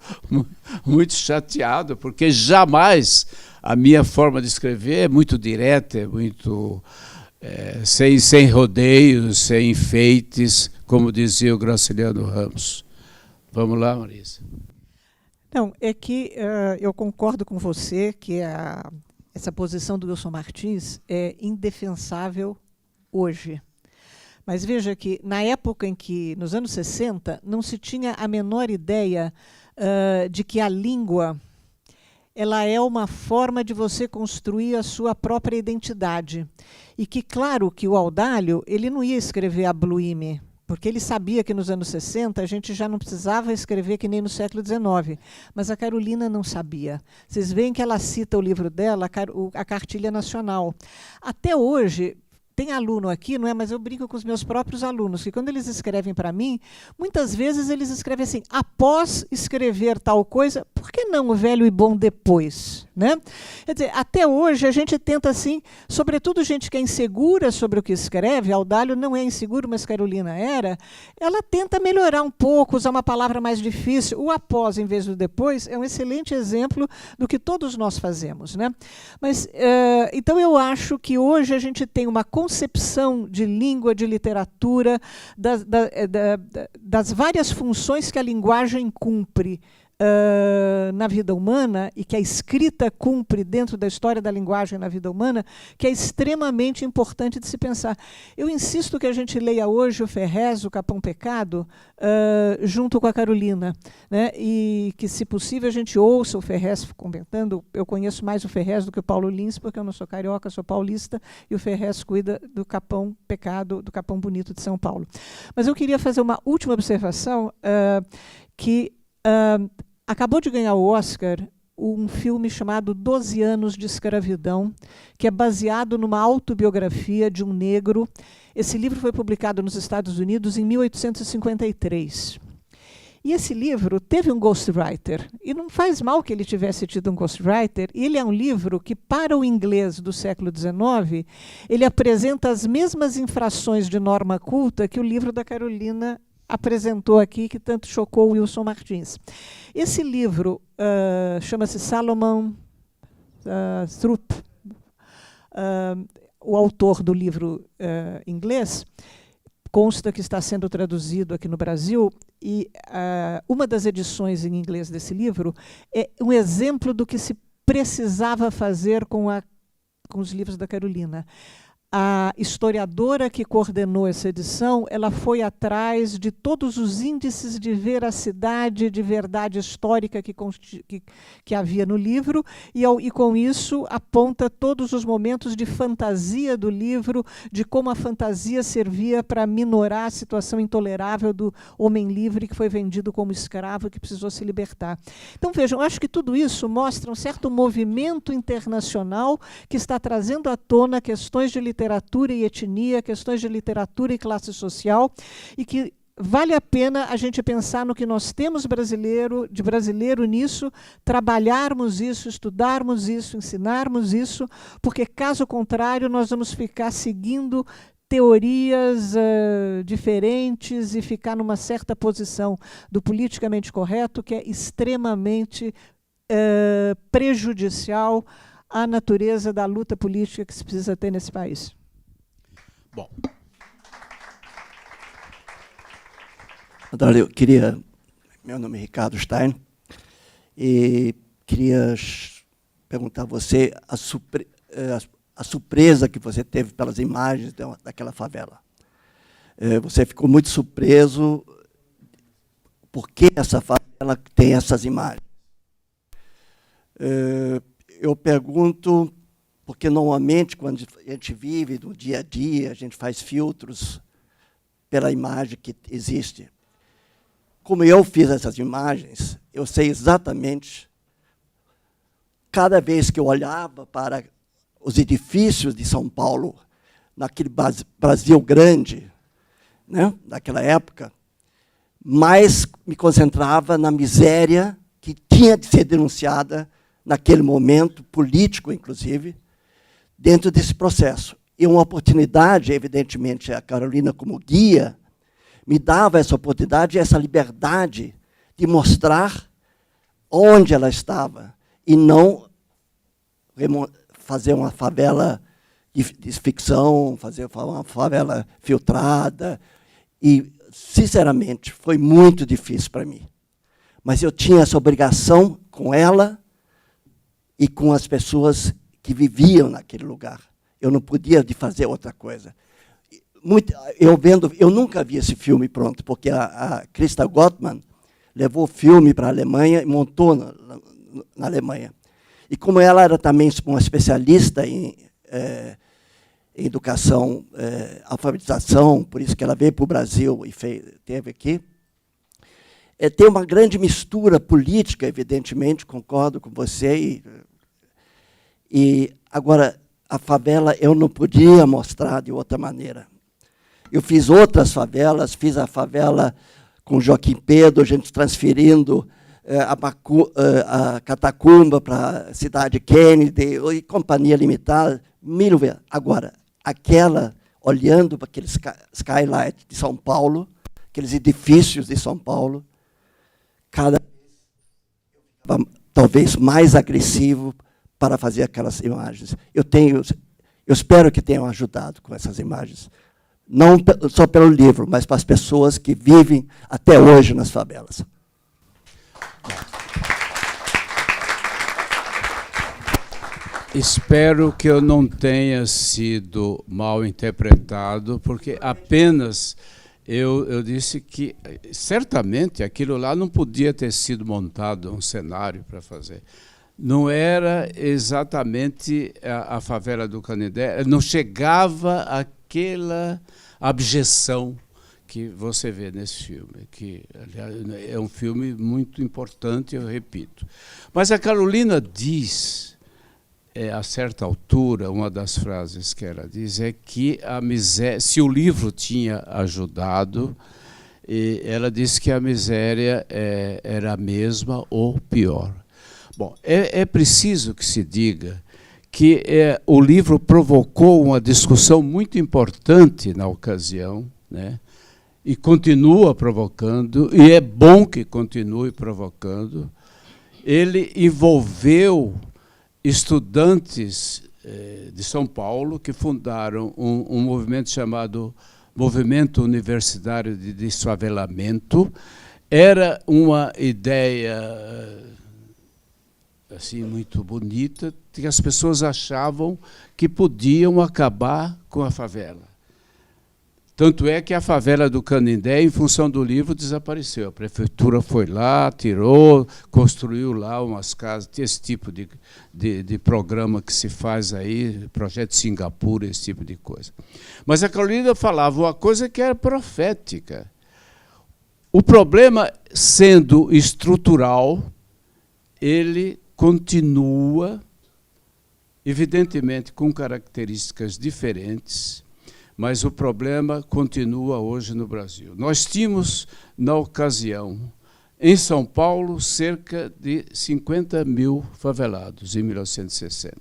muito chateado, porque jamais a minha forma de escrever é muito direta, é muito sem rodeios, sem enfeites, como dizia o Graciliano Ramos. Vamos lá, Marisa. Não, é que eu concordo com você que essa posição do Wilson Martins é indefensável hoje. Mas veja que, na época em que, nos anos 60, não se tinha a menor ideia de que a língua ela é uma forma de você construir a sua própria identidade. E que, claro, que o Audálio ele não ia escrever Abluí-me, porque ele sabia que nos anos 60 a gente já não precisava escrever que nem no século XIX. Mas a Carolina não sabia. Vocês veem que ela cita o livro dela, a Cartilha Nacional. Até hoje, tem aluno aqui, não é? Mas eu brinco com os meus próprios alunos, que quando eles escrevem para mim, muitas vezes eles escrevem assim, após escrever tal coisa, por que não o velho e bom depois? Né? Quer dizer, até hoje a gente tenta assim, sobretudo gente que é insegura sobre o que escreve, Audálio não é inseguro, mas Carolina era, ela tenta melhorar um pouco, usar uma palavra mais difícil. O após em vez do depois é um excelente exemplo do que todos nós fazemos. Né? Mas, então eu acho que hoje a gente tem uma concepção de língua, de literatura, das várias funções que a linguagem cumpre na vida humana, e que a escrita cumpre dentro da história da linguagem na vida humana, que é extremamente importante de se pensar. Eu insisto que a gente leia hoje o Ferrez, o Capão Pecado, junto com a Carolina, né? E que, se possível, a gente ouça o Ferrez comentando. Eu conheço mais o Ferrez do que o Paulo Lins, porque eu não sou carioca, sou paulista, e o Ferrez cuida do Capão Pecado, do Capão Bonito de São Paulo. Mas eu queria fazer uma última observação, que acabou de ganhar o Oscar um filme chamado 12 Anos de Escravidão, que é baseado numa autobiografia de um negro. Esse livro foi publicado nos Estados Unidos em 1853. E esse livro teve um ghostwriter, e não faz mal que ele tivesse tido um ghostwriter. Ele é um livro que, para o inglês do século XIX, ele apresenta as mesmas infrações de norma culta que o livro da Carolina apresentou aqui, que tanto chocou o Wilson Martins. Esse livro chama-se Salomon Throop. O autor do livro inglês consta que está sendo traduzido aqui no Brasil, e uma das edições em inglês desse livro é um exemplo do que se precisava fazer com os livros da Carolina. A historiadora que coordenou essa edição, ela foi atrás de todos os índices de veracidade, de verdade histórica que havia no livro, e com isso aponta todos os momentos de fantasia do livro, de como a fantasia servia para minorar a situação intolerável do homem livre que foi vendido como escravo e que precisou se libertar. Então, vejam, acho que tudo isso mostra um certo movimento internacional que está trazendo à tona questões de literatura e etnia, questões de literatura e classe social, e que vale a pena a gente pensar no que nós temos de brasileiro nisso, trabalharmos isso, estudarmos isso, ensinarmos isso, porque, caso contrário, nós vamos ficar seguindo teorias diferentes e ficar numa certa posição do politicamente correto, que é extremamente prejudicial à natureza da luta política que se precisa ter nesse país. Bom. Eu queria... Meu nome é Ricardo Stein, e queria perguntar a você a surpresa que você teve pelas imagens daquela favela. Você ficou muito surpreso por que essa favela tem essas imagens. Eu pergunto, porque normalmente, quando a gente vive no dia a dia, a gente faz filtros pela imagem que existe. Como eu fiz essas imagens, eu sei exatamente, cada vez que eu olhava para os edifícios de São Paulo, naquele Brasil grande, né, daquela época, mais me concentrava na miséria que tinha de ser denunciada naquele momento, político, inclusive, dentro desse processo. E uma oportunidade, evidentemente, a Carolina, como guia, me dava essa oportunidade, essa liberdade de mostrar onde ela estava, e não fazer uma favela de ficção, fazer uma favela filtrada. E, sinceramente, foi muito difícil para mim. Mas eu tinha essa obrigação com ela e com as pessoas que viviam naquele lugar. Eu não podia fazer outra coisa. Eu nunca vi esse filme pronto, porque a Christa Gottman levou o filme para a Alemanha e montou na Alemanha. E como ela era também uma especialista em educação, alfabetização, por isso que ela veio para o Brasil e teve aqui, tem uma grande mistura política, evidentemente, concordo com você. E agora, a favela eu não podia mostrar de outra maneira. Eu fiz outras favelas, fiz a favela com Joaquim Pedro, a gente transferindo a Catacumba para a cidade Kennedy, e Companhia Limitada, 1000 vezes. Agora, aquela, olhando para aqueles skylights de São Paulo, aqueles edifícios de São Paulo, cada vez talvez mais agressivo para fazer aquelas imagens. Eu espero que tenham ajudado com essas imagens, não só pelo livro, mas para as pessoas que vivem até hoje nas favelas. espero que eu não tenha sido mal interpretado, porque apenas eu disse que, certamente, aquilo lá não podia ter sido montado um cenário para fazer. Não era exatamente a favela do Canindé, não chegava àquela abjeção que você vê nesse filme, que aliás, é um filme muito importante, eu repito. Mas a Carolina diz, a certa altura, uma das frases que ela diz é que a miséria, se o livro tinha ajudado, ela disse que a miséria era a mesma ou pior. Bom, é preciso que se diga que o livro provocou uma discussão muito importante na ocasião, né? E continua provocando, e é bom que continue provocando. Ele envolveu estudantes de São Paulo que fundaram um movimento chamado Movimento Universitário de Desfavelamento. Era uma ideia assim muito bonita, que as pessoas achavam que podiam acabar com a favela. Tanto é que a favela do Canindé, em função do livro, desapareceu. A prefeitura foi lá, tirou, construiu lá umas casas, esse tipo de programa que se faz aí, projeto Singapura, esse tipo de coisa. Mas a Carolina falava uma coisa que era profética. O problema, sendo estrutural, ele continua, evidentemente, com características diferentes, mas o problema continua hoje no Brasil. Nós tínhamos, na ocasião, em São Paulo, cerca de 50 mil favelados, em 1960.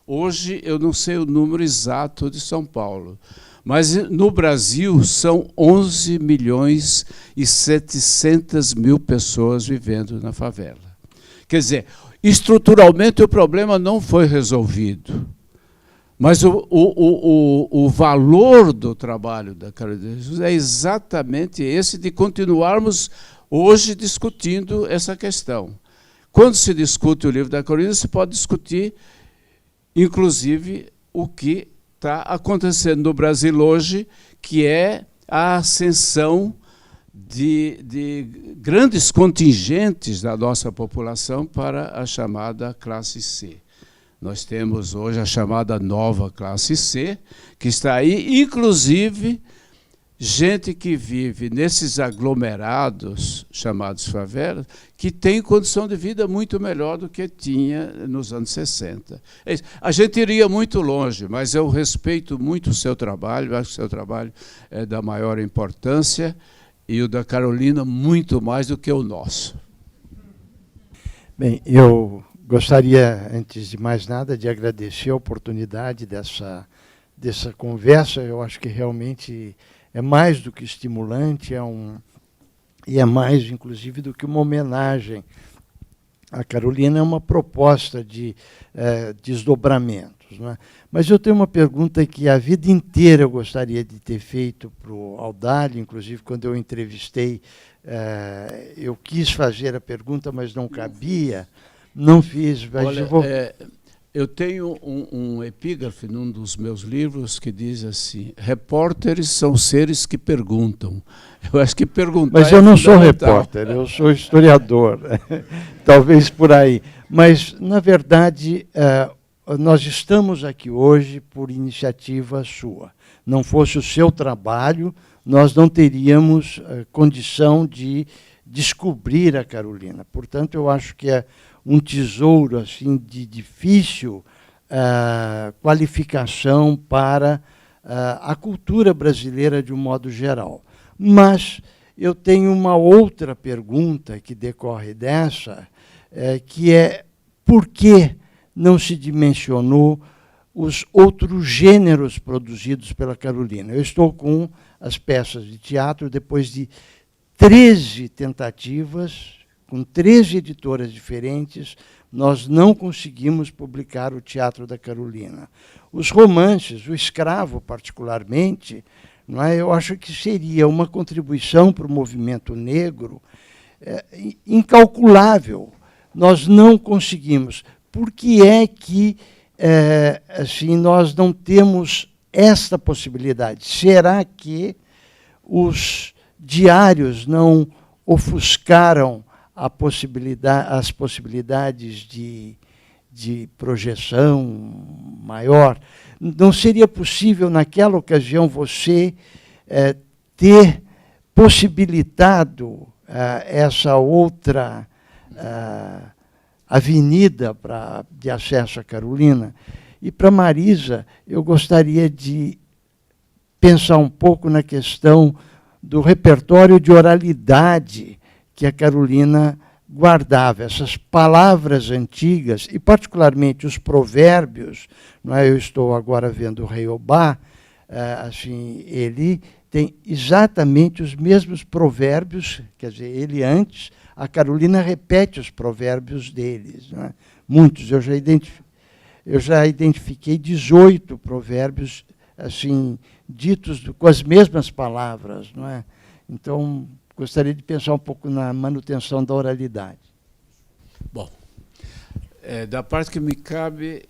Hoje, eu não sei o número exato de São Paulo, mas no Brasil são 11 milhões e 700 mil pessoas vivendo na favela. Quer dizer, estruturalmente o problema não foi resolvido. Mas o valor do trabalho da Carolina de Jesus é exatamente esse de continuarmos hoje discutindo essa questão. Quando se discute o livro da Carolina, se pode discutir, inclusive, o que está acontecendo no Brasil hoje, que é a ascensão de grandes contingentes da nossa população para a chamada classe C. Nós temos hoje a chamada nova classe C, que está aí, inclusive, gente que vive nesses aglomerados, chamados favelas, que tem condição de vida muito melhor do que tinha nos anos 60. A gente iria muito longe, mas eu respeito muito o seu trabalho, acho que o seu trabalho é da maior importância, e o da Carolina muito mais do que o nosso. Bem, eu gostaria, antes de mais nada, de agradecer a oportunidade dessa conversa. Eu acho que realmente é mais do que estimulante, e é mais, inclusive, do que uma homenagem. A Carolina é uma proposta de desdobramentos, não é? Mas eu tenho uma pergunta que a vida inteira eu gostaria de ter feito para o Audálio, inclusive quando eu entrevistei, eu quis fazer a pergunta, mas não cabia. Não fiz, mas olha, eu vou... eu tenho um epígrafe num dos meus livros que diz assim: repórteres são seres que perguntam. Eu acho que perguntar. Mas eu não sou repórter, eu sou historiador, talvez por aí. Mas, na verdade, nós estamos aqui hoje por iniciativa sua. Não fosse o seu trabalho, nós não teríamos condição de descobrir a Carolina. Portanto, eu acho que é um tesouro assim, de difícil qualificação para a cultura brasileira de um modo geral. Mas eu tenho uma outra pergunta que decorre dessa, que é por que não se dimensionou os outros gêneros produzidos pela Carolina? Eu estou com as peças de teatro depois de 13 tentativas, com 13 editoras diferentes, nós não conseguimos publicar o Teatro da Carolina. Os romances, O Escravo, particularmente, não é? Eu acho que seria uma contribuição para o movimento negro incalculável. Nós não conseguimos. Por que é que assim, nós não temos esta possibilidade. Será que os diários não ofuscaram as possibilidades de projeção maior? Não seria possível, naquela ocasião, você ter possibilitado essa outra avenida de acesso à Carolina? E para Marisa, eu gostaria de pensar um pouco na questão do repertório de oralidade que a Carolina guardava, essas palavras antigas, e particularmente os provérbios. Não é? Eu estou agora vendo o Rei Obá, assim, ele tem exatamente os mesmos provérbios, quer dizer, ele antes, a Carolina repete os provérbios deles. Não é? Muitos, eu já identifiquei 18 provérbios assim, ditos com as mesmas palavras. Não é? Então, gostaria de pensar um pouco na manutenção da oralidade. Bom, da parte que me cabe,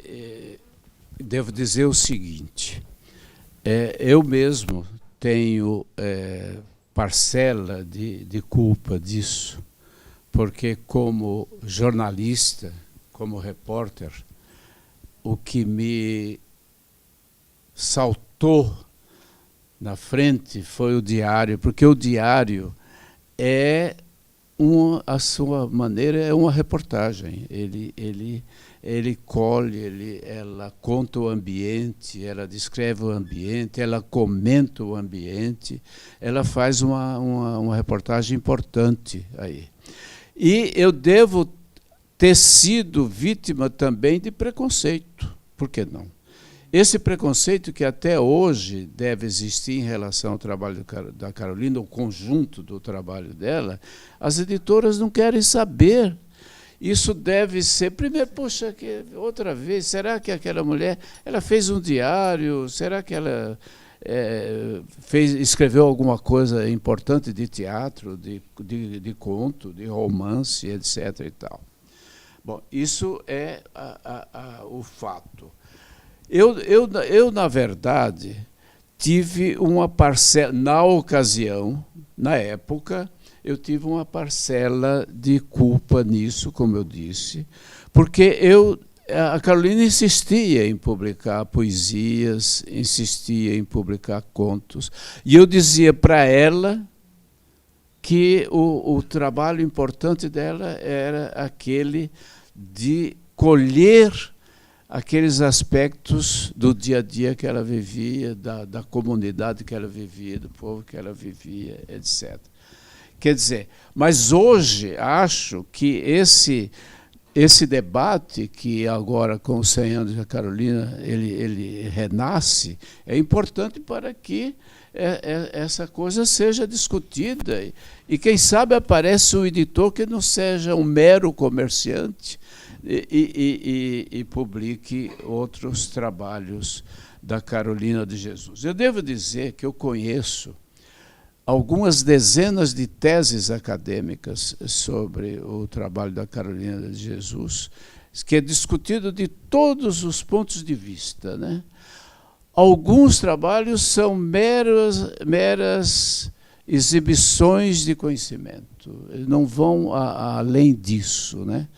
devo dizer o seguinte. Eu mesmo tenho parcela de culpa disso, porque como jornalista, como repórter, o que me saltou na frente foi o diário, porque o diário a sua maneira, é uma reportagem. Ele colhe, ela conta o ambiente, ela descreve o ambiente, ela comenta o ambiente, ela faz uma reportagem importante aí. E eu devo ter sido vítima também de preconceito. Por que não? Esse preconceito que até hoje deve existir em relação ao trabalho da Carolina, o conjunto do trabalho dela, as editoras não querem saber. Isso deve ser, primeiro, poxa, outra vez, será que aquela mulher, ela fez um diário, será que ela escreveu alguma coisa importante de teatro, de conto, de romance, etc. e tal. Bom, isso é o fato. Eu, na verdade, tive uma parcela, na ocasião, na época, eu tive uma parcela de culpa nisso, como eu disse, porque a Carolina insistia em publicar poesias, insistia em publicar contos, e eu dizia para ela que o trabalho importante dela era aquele de colher aqueles aspectos do dia a dia que ela vivia, da comunidade que ela vivia, do povo que ela vivia, etc. Quer dizer, mas hoje acho que esse debate, que agora com os 100 anos da Carolina ele renasce, é importante para que essa coisa seja discutida. E quem sabe aparece um editor que não seja um mero comerciante, e publique outros trabalhos da Carolina de Jesus. Eu devo dizer que eu conheço algumas dezenas de teses acadêmicas sobre o trabalho da Carolina de Jesus, que é discutido de todos os pontos de vista, né? Alguns trabalhos são meras exibições de conhecimento, não vão além disso, né?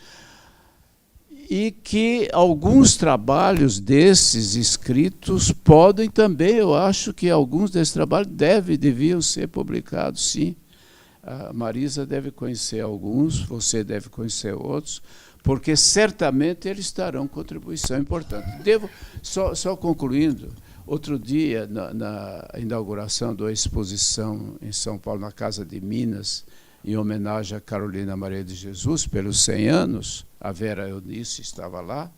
E que alguns trabalhos desses escritos podem também, eu acho que alguns desses trabalhos deviam ser publicados, sim. A Marisa deve conhecer alguns, você deve conhecer outros, porque certamente eles darão contribuição importante. Só concluindo, outro dia, na inauguração da exposição em São Paulo, na Casa de Minas, em homenagem a Carolina Maria de Jesus, pelos 100 anos, a Vera Eunice estava lá,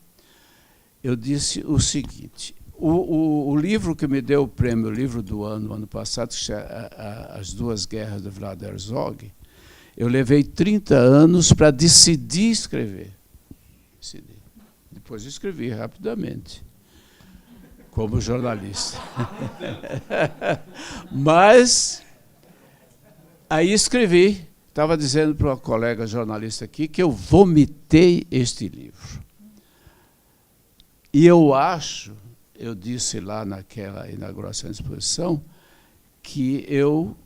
eu disse o seguinte, o livro que me deu o prêmio, o livro do ano passado, que é As Duas Guerras de Vlad Herzog, eu levei 30 anos para decidir escrever. Depois escrevi rapidamente, como jornalista. Mas, aí escrevi. Estava dizendo para uma colega jornalista aqui que eu vomitei este livro. E eu acho, eu disse lá naquela inauguração da exposição, que eu,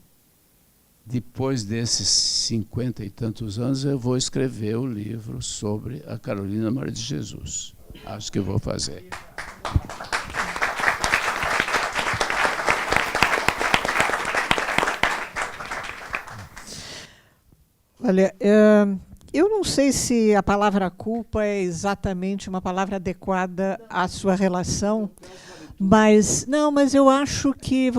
depois desses 50 e tantos anos, eu vou escrever o livro sobre a Carolina Maria de Jesus. Acho que eu vou fazer. Olha, eu não sei se a palavra culpa é exatamente uma palavra adequada à sua relação, mas eu acho que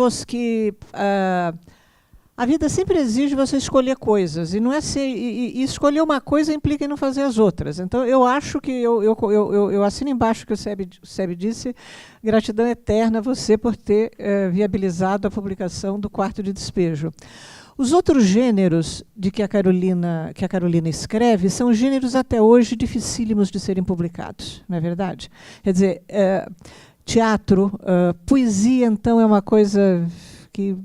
a vida sempre exige você escolher coisas, e não é e escolher uma coisa implica em não fazer as outras. Então, eu acho que eu assino embaixo o que o Sebe disse, gratidão eterna a você por ter viabilizado a publicação do Quarto de Despejo. Os outros gêneros de que a Carolina escreve são gêneros até hoje dificílimos de serem publicados, não é verdade? Quer dizer, teatro, poesia, então, é uma coisa que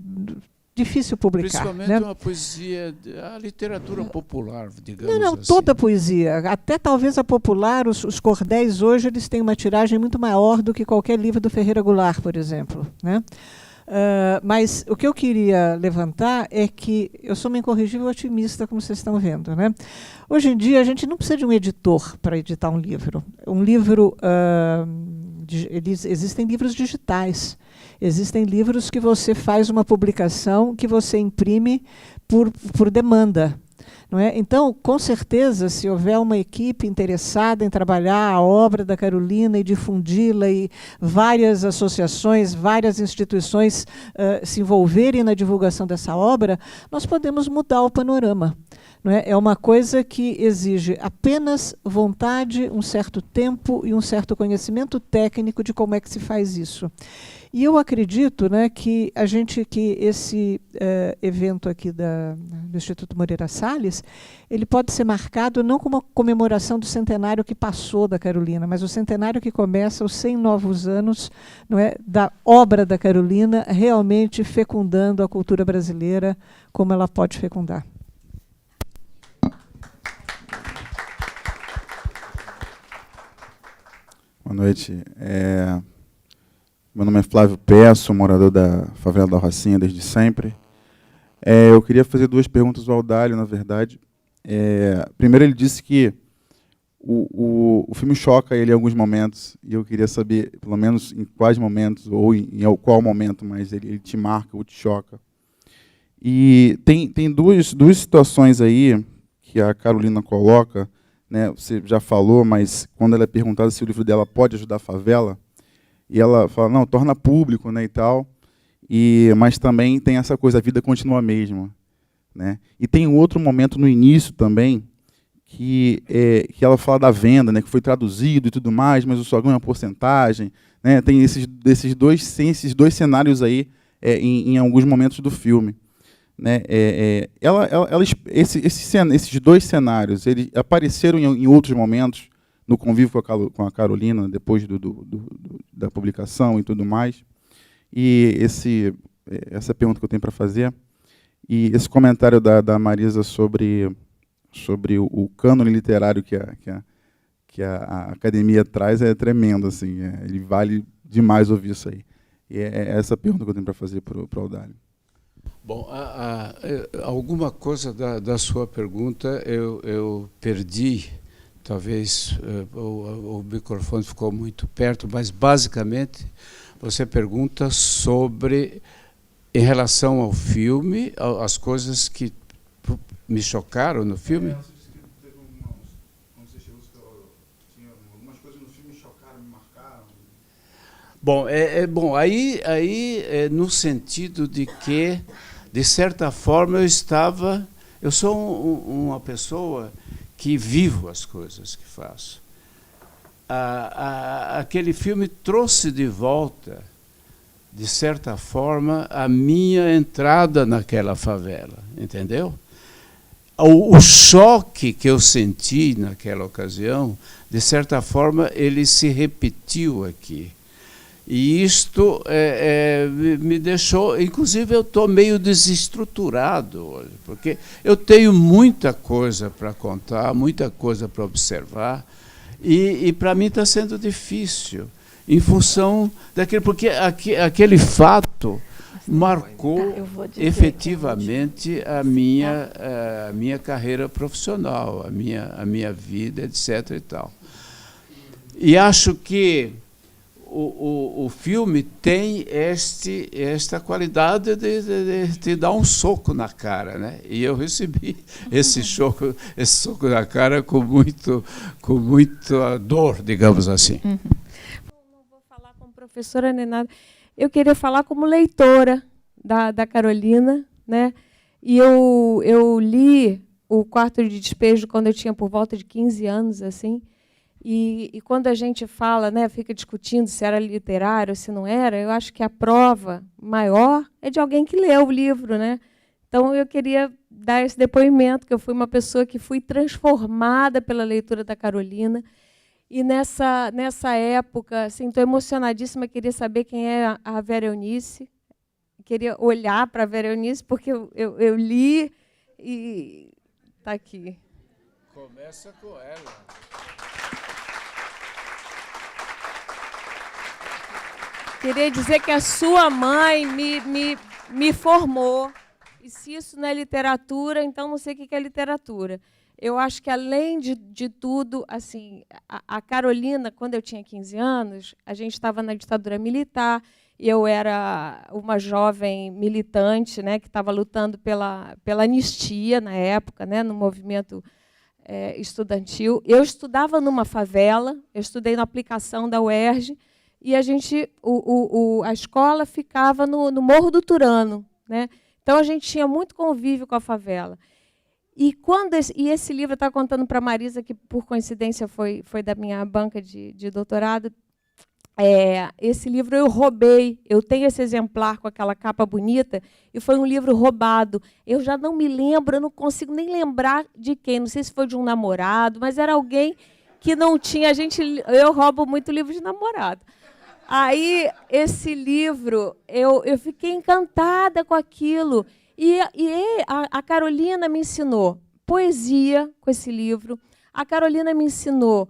difícil publicar. Principalmente, né? Uma poesia, a literatura popular, digamos não, assim. Toda a poesia, até talvez a popular, os cordéis hoje eles têm uma tiragem muito maior do que qualquer livro do Ferreira Goulart, por exemplo, né? Mas o que eu queria levantar é que eu sou uma incorrigível otimista, como vocês estão vendo, né? Hoje em dia, a gente não precisa de um editor para editar um livro. Existem livros digitais. Existem livros que você faz uma publicação que você imprime por demanda. Não é? Então, com certeza, se houver uma equipe interessada em trabalhar a obra da Carolina e difundi-la, e várias associações, várias instituições se envolverem na divulgação dessa obra, nós podemos mudar o panorama. Não é? É uma coisa que exige apenas vontade, um certo tempo e um certo conhecimento técnico de como é que se faz isso. E eu acredito, né, que esse evento aqui do Instituto Moreira Salles, ele pode ser marcado não como uma comemoração do centenário que passou da Carolina, mas o centenário que começa os 100 novos anos, não é, da obra da Carolina, realmente fecundando a cultura brasileira como ela pode fecundar. Boa noite. Meu nome é Flávio Peço, morador da favela da Rocinha desde sempre. Eu queria fazer duas perguntas ao Audálio, na verdade. Primeiro, ele disse que o filme choca ele em alguns momentos, e eu queria saber, pelo menos, em quais momentos, ou em qual momento, mas ele te marca ou te choca. E tem duas situações aí que a Carolina coloca, né? Você já falou, mas quando ela é perguntada se o livro dela pode ajudar a favela, e ela fala, não, torna público, né, e tal, mas também tem essa coisa, a vida continua a mesma, né? E tem um outro momento no início também, que ela fala da venda, né, que foi traduzido e tudo mais, mas eu só ganho uma porcentagem, né? Tem esses dois cenários aí em alguns momentos do filme, né? Esses dois cenários, eles apareceram em outros momentos, no convívio com a Carolina, depois da publicação e tudo mais. E essa pergunta que eu tenho para fazer, e esse comentário da Marisa sobre o cânone literário que a academia traz é tremendo, assim, ele vale demais ouvir isso aí. E é essa pergunta que eu tenho para fazer para o Audálio. Bom, alguma coisa da sua pergunta eu perdi. Talvez o microfone ficou muito perto, mas basicamente você pergunta sobre, em relação ao filme, as coisas que me chocaram no filme. Algumas coisas no filme chocaram, me marcaram. Bom, aí no sentido de que, de certa forma, eu sou uma pessoa que vivo as coisas que faço. Aquele filme trouxe de volta, de certa forma, a minha entrada naquela favela, entendeu? O choque que eu senti naquela ocasião, de certa forma, ele se repetiu aqui. E isto me deixou... Inclusive, eu estou meio desestruturado hoje, porque eu tenho muita coisa para contar, muita coisa para observar, e para mim está sendo difícil. em função daquele, porque aquele fato marcou efetivamente a minha carreira profissional, a minha vida, etc. e tal. E acho que o filme tem esta qualidade de dar um soco na cara, né? E eu recebi esse soco na cara com muita dor, digamos assim. Não vou falar como professora nem nada. Eu queria falar como leitora da Carolina, né? E eu li O Quarto de Despejo quando eu tinha por volta de 15 anos, assim. E quando a gente fala, né, fica discutindo se era literário ou se não era, eu acho que a prova maior é de alguém que leu o livro, né? Então, eu queria dar esse depoimento, que eu fui uma pessoa que fui transformada pela leitura da Carolina. E nessa época, assim, estou emocionadíssima, queria saber quem é a Vera Eunice, queria olhar para a Vera Eunice, porque eu li e está aqui. Começa com ela. Queria dizer que a sua mãe me formou. E se isso não é literatura, então não sei o que é literatura. Eu acho que, além de tudo, assim, a Carolina, quando eu tinha 15 anos, a gente estava na ditadura militar, e eu era uma jovem militante, né, que estava lutando pela anistia na época, né, no movimento estudantil. Eu estudava numa favela, eu estudei na aplicação da UERJ, e a escola ficava no Morro do Turano, né? Então, a gente tinha muito convívio com a favela. E esse livro, eu estava contando para a Marisa, que, por coincidência, foi da minha banca de doutorado, esse livro eu roubei. Eu tenho esse exemplar com aquela capa bonita, e foi um livro roubado. Eu já não me lembro, eu não consigo nem lembrar de quem. Não sei se foi de um namorado, mas era alguém que não tinha. Eu roubo muito livro de namorado. Aí, esse livro, eu fiquei encantada com aquilo. E a Carolina me ensinou poesia com esse livro, a Carolina me ensinou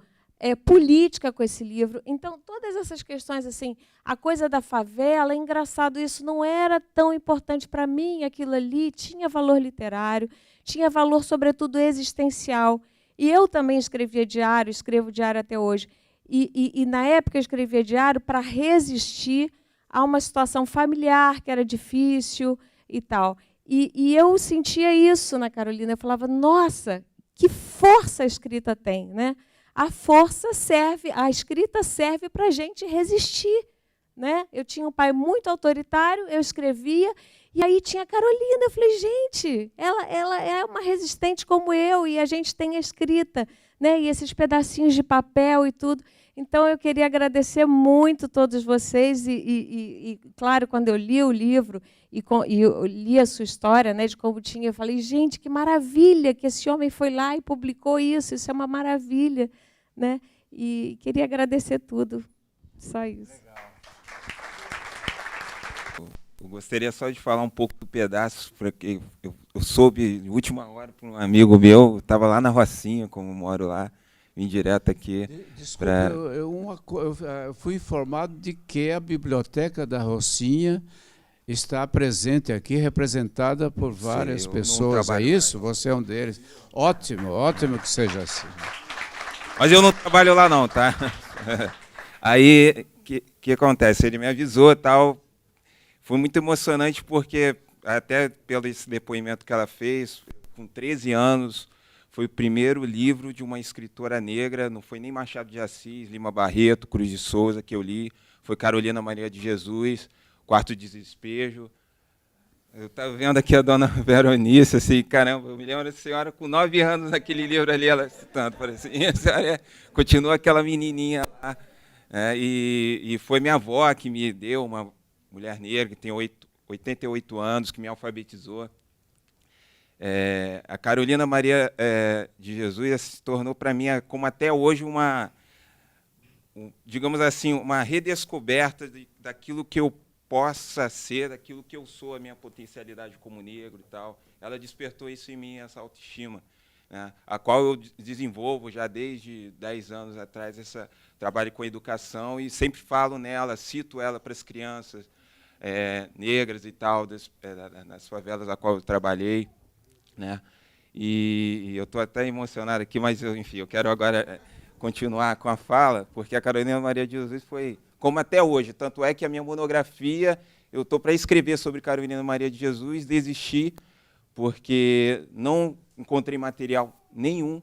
política com esse livro. Então, todas essas questões, assim, a coisa da favela, é engraçado, isso não era tão importante para mim, aquilo ali tinha valor literário, tinha valor, sobretudo, existencial. E eu também escrevia diário, escrevo diário até hoje. E na época, eu escrevia diário para resistir a uma situação familiar que era difícil e tal. E eu sentia isso na Carolina. Eu falava, nossa, que força a escrita tem, né? A escrita serve para a gente resistir, né? Eu tinha um pai muito autoritário, eu escrevia, e aí tinha a Carolina. Eu falei, gente, ela é uma resistente como eu, e a gente tem a escrita, né? E esses pedacinhos de papel e tudo. Então, eu queria agradecer muito a todos vocês e, claro, quando eu li o livro e eu li a sua história, né, de como tinha, eu falei, gente, que maravilha que esse homem foi lá e publicou isso é uma maravilha, né? E queria agradecer tudo, só isso. Legal. Eu gostaria só de falar um pouco do pedaço, porque eu soube, de última hora, por um amigo meu, estava lá na Rocinha, como eu moro lá, vim direto aqui. Desculpa, eu fui informado de que a Biblioteca da Rocinha está presente aqui, representada por várias pessoas. É isso? Você é um deles. Ótimo, ótimo que seja assim. Mas eu não trabalho lá não, tá? Aí, o que acontece? Ele me avisou e tal. Foi muito emocionante porque, até pelo esse depoimento que ela fez, com 13 anos, foi o primeiro livro de uma escritora negra, não foi nem Machado de Assis, Lima Barreto, Cruz de Souza que eu li, foi Carolina Maria de Jesus, Quarto de Despejo. Eu estava vendo aqui a dona Vera Eunice, assim, caramba, eu me lembro da senhora com 9 anos naquele livro ali, ela citando, parecia, a senhora continua aquela menininha lá. E foi minha avó que me deu, uma mulher negra que tem 88 anos, que me alfabetizou. A Carolina Maria de Jesus se tornou para mim, como até hoje, digamos assim, uma redescoberta daquilo que eu possa ser, daquilo que eu sou, a minha potencialidade como negro e tal. Ela despertou isso em mim, essa autoestima. né, a qual eu desenvolvo já desde 10 anos atrás esse trabalho com educação e sempre falo nela, cito ela para as crianças negras e tal, nas favelas a qual eu trabalhei, né? E eu estou até emocionado aqui, mas, enfim, eu quero agora continuar com a fala, porque a Carolina Maria de Jesus foi, como até hoje, tanto é que a minha monografia, eu estou para escrever sobre Carolina Maria de Jesus, desisti, porque não encontrei material nenhum.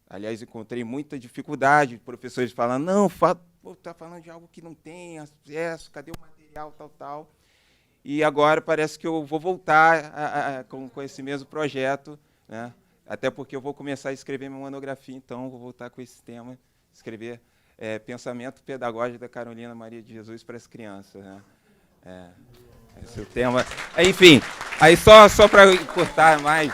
Aliás, encontrei muita dificuldade, professores falando, não, está falando de algo que não tem acesso, cadê o material, tal. E agora parece que eu vou voltar com esse mesmo projeto, né? Até porque eu vou começar a escrever minha monografia, então vou voltar com esse tema, escrever pensamento pedagógico da Carolina Maria de Jesus para as crianças, né? Esse é o tema. Enfim, aí só para encurtar mais,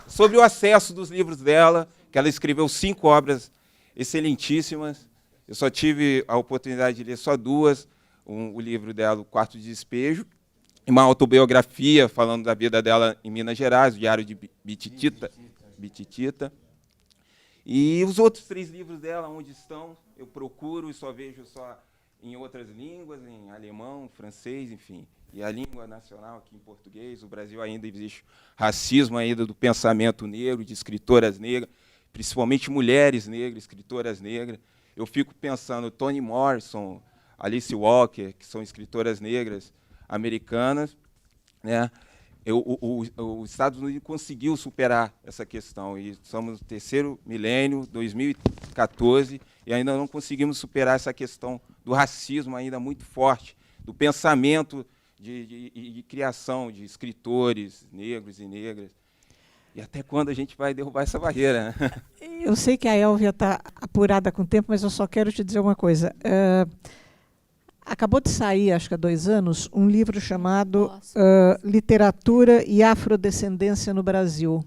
sobre o acesso dos livros dela, que ela escreveu 5 obras excelentíssimas. Eu só tive a oportunidade de ler só 2, o livro dela, O Quarto de Despejo, e uma autobiografia falando da vida dela em Minas Gerais, o Diário de Bititita. E os outros 3 livros dela, onde estão, eu procuro e só vejo só em outras línguas, em alemão, francês, enfim. E a língua nacional aqui em português, o Brasil ainda existe racismo ainda do pensamento negro, de escritoras negras, principalmente mulheres negras, escritoras negras. Eu fico pensando, Toni Morrison, Alice Walker, que são escritoras negras americanas, né? Os Estados Unidos conseguiu superar essa questão, e estamos no 3º milênio, 2014, e ainda não conseguimos superar essa questão do racismo ainda muito forte, do pensamento de criação de escritores negros e negras. E até quando a gente vai derrubar essa barreira, né? Eu sei que a Elvia está apurada com o tempo, mas eu só quero te dizer uma coisa. Acabou de sair, acho que há 2 anos, um livro chamado Literatura e Afrodescendência no Brasil.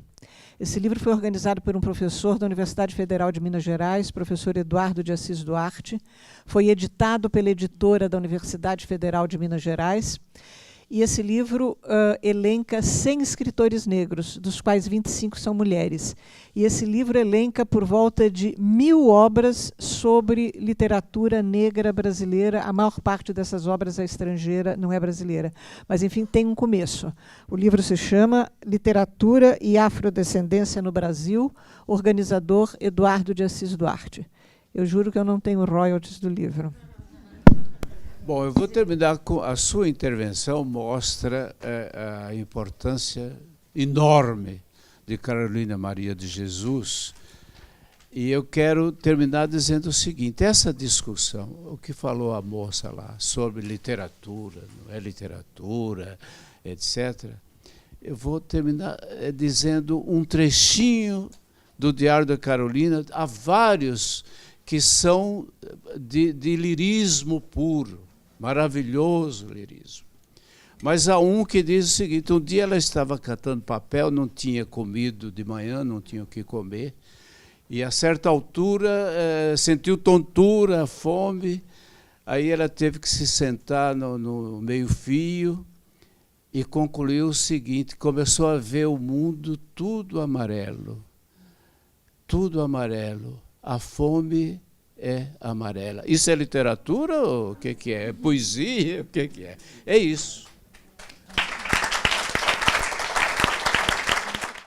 Esse livro foi organizado por um professor da Universidade Federal de Minas Gerais, professor Eduardo de Assis Duarte. Foi editado pela editora da Universidade Federal de Minas Gerais. E esse livro elenca 100 escritores negros, dos quais 25 são mulheres. E esse livro elenca por volta de 1000 obras sobre literatura negra brasileira. A maior parte dessas obras é estrangeira, não é brasileira. Mas, enfim, tem um começo. O livro se chama Literatura e Afrodescendência no Brasil, organizador Eduardo de Assis Duarte. Eu juro que eu não tenho royalties do livro. Bom, eu vou terminar com a sua intervenção, mostra a importância enorme de Carolina Maria de Jesus. E eu quero terminar dizendo o seguinte, essa discussão, o que falou a moça lá, sobre literatura, não é literatura, etc., eu vou terminar dizendo um trechinho do Diário da Carolina. Há vários que são de lirismo puro, maravilhoso lirismo. Mas há um que diz o seguinte, um dia ela estava catando papel, não tinha comido de manhã, não tinha o que comer, e a certa altura sentiu tontura, fome, aí ela teve que se sentar no meio-fio e concluiu o seguinte, começou a ver o mundo tudo amarelo, a fome é amarela. Isso é literatura ou o que é? É poesia? O que é? É isso.